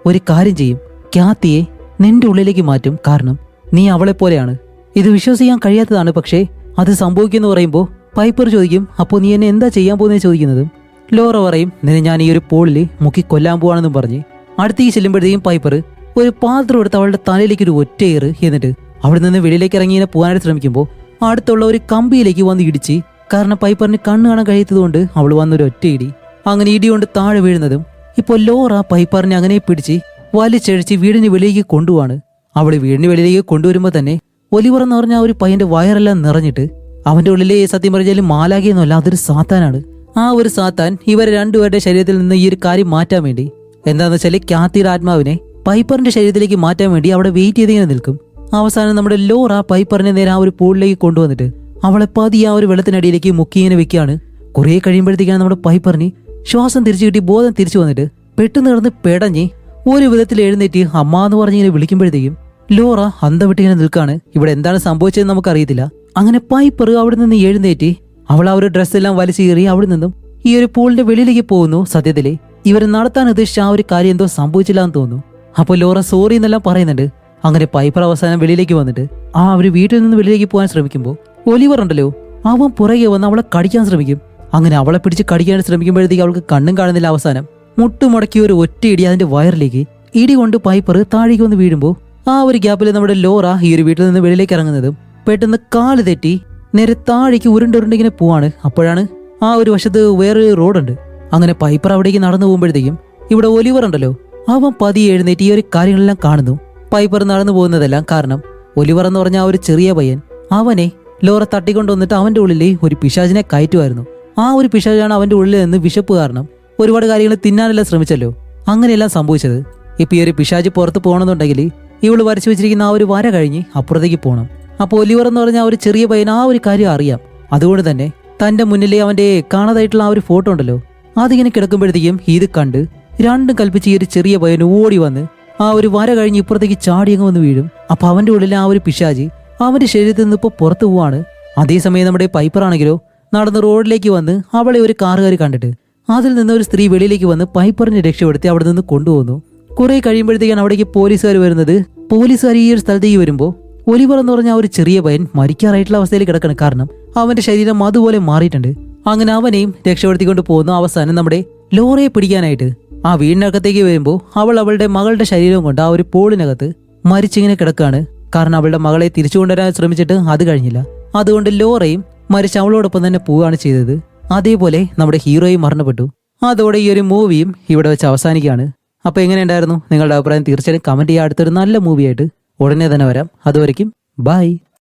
ഒരു കാര്യം ചെയ്യും, ക്യാത്തിയെ നിന്റെ ഉള്ളിലേക്ക് മാറ്റും. കാരണം നീ അവളെ പോലെയാണ്. ഇത് വിശ്വസിക്കാൻ കഴിയാത്തതാണ്, പക്ഷേ അത് സംഭവിക്കുമെന്ന് പറയുമ്പോൾ പൈപ്പർ ചോദിക്കും, അപ്പോൾ നീ എന്നെ എന്താ ചെയ്യാൻ പോകുന്നത് ചോദിക്കുന്നതും ലോറ പറയും, നിന്നെ ഞാൻ ഈ ഒരു പോളിൽ മുക്കി കൊല്ലാൻ പോവാണെന്നും പറഞ്ഞ് അടുത്തേക്ക് ചെല്ലുമ്പോഴത്തേക്കും പൈപ്പർ ഒരു പാത്രം എടുത്ത് അവളുടെ തലയിലേക്ക് ഒരു ഒറ്റയേറ്. എന്നിട്ട് അവിടെ നിന്ന് വെളിയിലേക്ക് ഇറങ്ങി ഇങ്ങനെ പോകാനായിട്ട് ശ്രമിക്കുമ്പോൾ അടുത്തുള്ള ഒരു കമ്പിയിലേക്ക് വന്ന് ഇടിച്ച്. കാരണം പൈപ്പറിന് കണ്ണ് കാണാൻ കഴിയാത്തതുകൊണ്ട് അവൾ വന്നൊരു ഒറ്റയിടി. അങ്ങനെ ഇടികൊണ്ട് താഴെ വീഴുന്നതും ഇപ്പോൾ ലോറ പൈപ്പറിനെ അങ്ങനെ പിടിച്ച് വലിച്ചഴിച്ച് വീടിന് വെളിയിലേക്ക് കൊണ്ടുപോവാണ്. അവള് വീടിന് വെളിയിലേക്ക് കൊണ്ടുവരുമ്പോൾ തന്നെ ഒലിവർ എന്ന് പറഞ്ഞ ആ ഒരു പയ്യന്റെ വയറെല്ലാം നിറഞ്ഞിട്ട് അവന്റെ ഉള്ളിലെ സത്യം പറഞ്ഞാൽ മാലാഖയൊന്നുമല്ല, അതൊരു സാത്താനാണ്. ആ ഒരു സാത്താൻ ഇവരെ രണ്ടുപേരുടെ ശരീരത്തിൽ നിന്ന് ഈ ഒരു കാര്യം മാറ്റാൻ വേണ്ടി, എന്താന്ന് വെച്ചാൽ ക്യാത്തിയുടെ ആത്മാവിനെ പൈപ്പറിന്റെ ശരീരത്തിലേക്ക് മാറ്റാൻ വേണ്ടി അവിടെ വെയിറ്റ് ചെയ്തിങ്ങനെ നിൽക്കും. അവസാനം നമ്മുടെ ലോറ പൈപ്പറിനെ നേരെ ആ ഒരു പൂളിലേക്ക് കൊണ്ടുവന്നിട്ട് അവളെ പതിയെ ആ ഒരു വെള്ളത്തിനടിയിലേക്ക് മുക്കി ഇങ്ങനെ വെക്കുകയാണ്. കുറെ കഴിയുമ്പോഴത്തേക്കാണ് നമ്മുടെ പൈപ്പറിന് ശ്വാസം തിരിച്ചു കിട്ടി ബോധം തിരിച്ചു വന്നിട്ട് പെട്ടെന്ന് കിടന്ന് പെടഞ്ഞ് ഒരു വിധത്തിൽ എഴുന്നേറ്റ് അമ്മ എന്ന് പറഞ്ഞ് ഇങ്ങനെ വിളിക്കുമ്പോഴത്തേക്കും ലോറ അന്തം വിട്ട് ഇങ്ങനെ നിൽക്കാണ്. ഇവിടെ എന്താണ് സംഭവിച്ചതെന്ന് നമുക്കറിയത്തില്ല. അങ്ങനെ പൈപ്പർ അവിടെ നിന്ന് എഴുന്നേറ്റ് അവൾ ആ ഒരു ഡ്രസ്സെല്ലാം വലിച്ചു കീറി അവിടെ നിന്നും ഈ ഒരു പൂളിന്റെ വെളിയിലേക്ക് പോകുന്നു. സത്യത്തില് ഇവർ നടത്താൻ ഉദ്ദേശിച്ച ആ ഒരു കാര്യം എന്തോ സംഭവിച്ചില്ല എന്ന് തോന്നുന്നു. അപ്പോൾ ലോറ സോറി എന്നെല്ലാം പറയുന്നുണ്ട്. അങ്ങനെ പൈപ്പർ അവസാനം വെളിയിലേക്ക് വന്നിട്ട് ആ ഒരു വീട്ടിൽ നിന്ന് വെളിയിലേക്ക് പോകാൻ ശ്രമിക്കുമ്പോൾ ഒലിവർ ഉണ്ടല്ലോ, അവൻ പുറകെ വന്ന് അവളെ കടിക്കാൻ ശ്രമിക്കും. അങ്ങനെ അവളെ പിടിച്ച് കടിക്കാൻ ശ്രമിക്കുമ്പോഴത്തേക്ക് അവൾക്ക് കണ്ണും കാണുന്നില്ല. അവസാനം മുട്ടുമുടക്കി ഒരു ഒറ്റ ഇടി അതിന്റെ വയറിലേക്ക്. ഇടി കൊണ്ട് പൈപ്പർ താഴേക്ക് വന്ന് വീഴുമ്പോൾ ആ ഒരു ഗ്യാപ്പിൽ നമ്മുടെ ലോറ ഈ ഒരു വീട്ടിൽ നിന്ന് വെളിയിലേക്ക് ഇറങ്ങുന്നതും പെട്ടെന്ന് കാല് തെറ്റി നേരെ താഴേക്ക് ഉരുണ്ടിങ്ങനെ പോവാണ്. അപ്പോഴാണ് ആ ഒരു വശത്ത് വേറൊരു റോഡുണ്ട്. അങ്ങനെ പൈപ്പർ അവിടേക്ക് നടന്നു പോകുമ്പോഴത്തേക്കും ഇവിടെ ഒലിവർ ഉണ്ടല്ലോ, അവൻ പതിയെ എഴുന്നേറ്റ് ഈ ഒരു കാര്യങ്ങളെല്ലാം കാണുന്നു. പൈപ്പർ നടന്നു പോകുന്നതെല്ലാം കാരണം ഒലിവർ എന്ന് പറഞ്ഞ ആ ഒരു ചെറിയ പയ്യൻ അവനെ ലോറ തട്ടിക്കൊണ്ടുവന്നിട്ട് അവന്റെ ഉള്ളിൽ ഒരു പിശാചിനെ കയറ്റുമായിരുന്നു. ആ ഒരു പിശാചാണ് അവന്റെ ഉള്ളിൽ നിന്ന് വിശപ്പ് കാരണം ഒരുപാട് കാര്യങ്ങൾ തിന്നാനെല്ലാം ശ്രമിച്ചല്ലോ. അങ്ങനെയെല്ലാം സംഭവിച്ചത്. ഇപ്പൊ ഈ ഒരു പിശാച് പുറത്ത് പോകണമെന്നുണ്ടെങ്കിൽ ഇവള് വരച്ചു വെച്ചിരിക്കുന്ന ആ ഒരു വര കഴിഞ്ഞ് അപ്പുറത്തേക്ക് പോകണം. അപ്പോൾ ഒലിവർ എന്ന് പറഞ്ഞ ആ ഒരു ചെറിയ പയ്യൻ ആ ഒരു കാര്യം അറിയാം. അതുകൊണ്ട് തന്നെ തന്റെ മുന്നിലെ അവന്റെ കാണാതായിട്ടുള്ള ആ ഒരു ഫോട്ടോ ഉണ്ടല്ലോ, അതിങ്ങനെ കിടക്കുമ്പോഴത്തേക്കും ഇത് കണ്ട് രണ്ടും കൽപ്പിച്ച് ഈ ഒരു ചെറിയ പയ്യൻ ഓടി വന്ന് ആ ഒരു വര കഴിഞ്ഞ് ഇപ്പുറത്തേക്ക് ചാടിയങ്ങ് വന്ന് വീഴും. അപ്പൊ അവന്റെ ഉള്ളിലെ ആ ഒരു പിശാചി അവന്റെ ശരീരത്തിൽ നിന്ന് ഇപ്പോൾ പുറത്തു പോവാണ്. അതേസമയം നമ്മുടെ പൈപ്പർ ആണെങ്കിലോ നടന്ന് റോഡിലേക്ക് വന്ന് അവളെ ഒരു കാറുകാർ കണ്ടിട്ട് അതിൽ നിന്ന് ഒരു സ്ത്രീ വെളിയിലേക്ക് വന്ന് പൈപ്പറിനെ രക്ഷപ്പെടുത്തി അവിടെ നിന്ന് കൊണ്ടുപോകുന്നു. കുറെ കഴിയുമ്പോഴത്തേക്കാണ് അവിടേക്ക് പോലീസുകാർ വരുന്നത്. പോലീസുകാർ ഈ ഒരു സ്ഥലത്തേക്ക് വരുമ്പോൾ ഒലിവർ എന്ന് പറഞ്ഞ ആ ഒരു ചെറിയ പയ്യൻ മരിക്കാറായിട്ടുള്ള അവസ്ഥയിൽ കിടക്കണം. കാരണം അവന്റെ ശരീരം അതുപോലെ മാറിയിട്ടുണ്ട്. അങ്ങനെ അവനെയും രക്ഷപ്പെടുത്തിക്കൊണ്ട് പോകുന്നു. അവസാനം നമ്മുടെ ലോറയെ പിടിക്കാനായിട്ട് ആ വീടിനകത്തേക്ക് വരുമ്പോൾ അവൾ അവളുടെ മകളുടെ ശരീരം കൊണ്ട് ആ ഒരു പോളിനകത്ത് മരിച്ചിങ്ങനെ കിടക്കാണ്. കാരണം അവളുടെ മകളെ തിരിച്ചു കൊണ്ടുവരാൻ ശ്രമിച്ചിട്ട് അത് കഴിഞ്ഞില്ല. അതുകൊണ്ട് ലോറയും മരിച്ച് അവളോടൊപ്പം തന്നെ പോവുകയാണ് ചെയ്തത്. അതേപോലെ നമ്മുടെ ഹീറോയും മരണപ്പെട്ടു. അതോടെ ഈ ഒരു മൂവിയും ഇവിടെ വെച്ച് അവസാനിക്കുകയാണ്. അപ്പൊ എങ്ങനെയുണ്ടായിരുന്നു നിങ്ങളുടെ അഭിപ്രായം? തീർച്ചയായും കമന്റ് ചെയ്യുക. അടുത്തൊരു നല്ല മൂവിയായിട്ട് ഉടനെ തന്നെ വരാം. അതുവരയ്ക്കും ബൈ.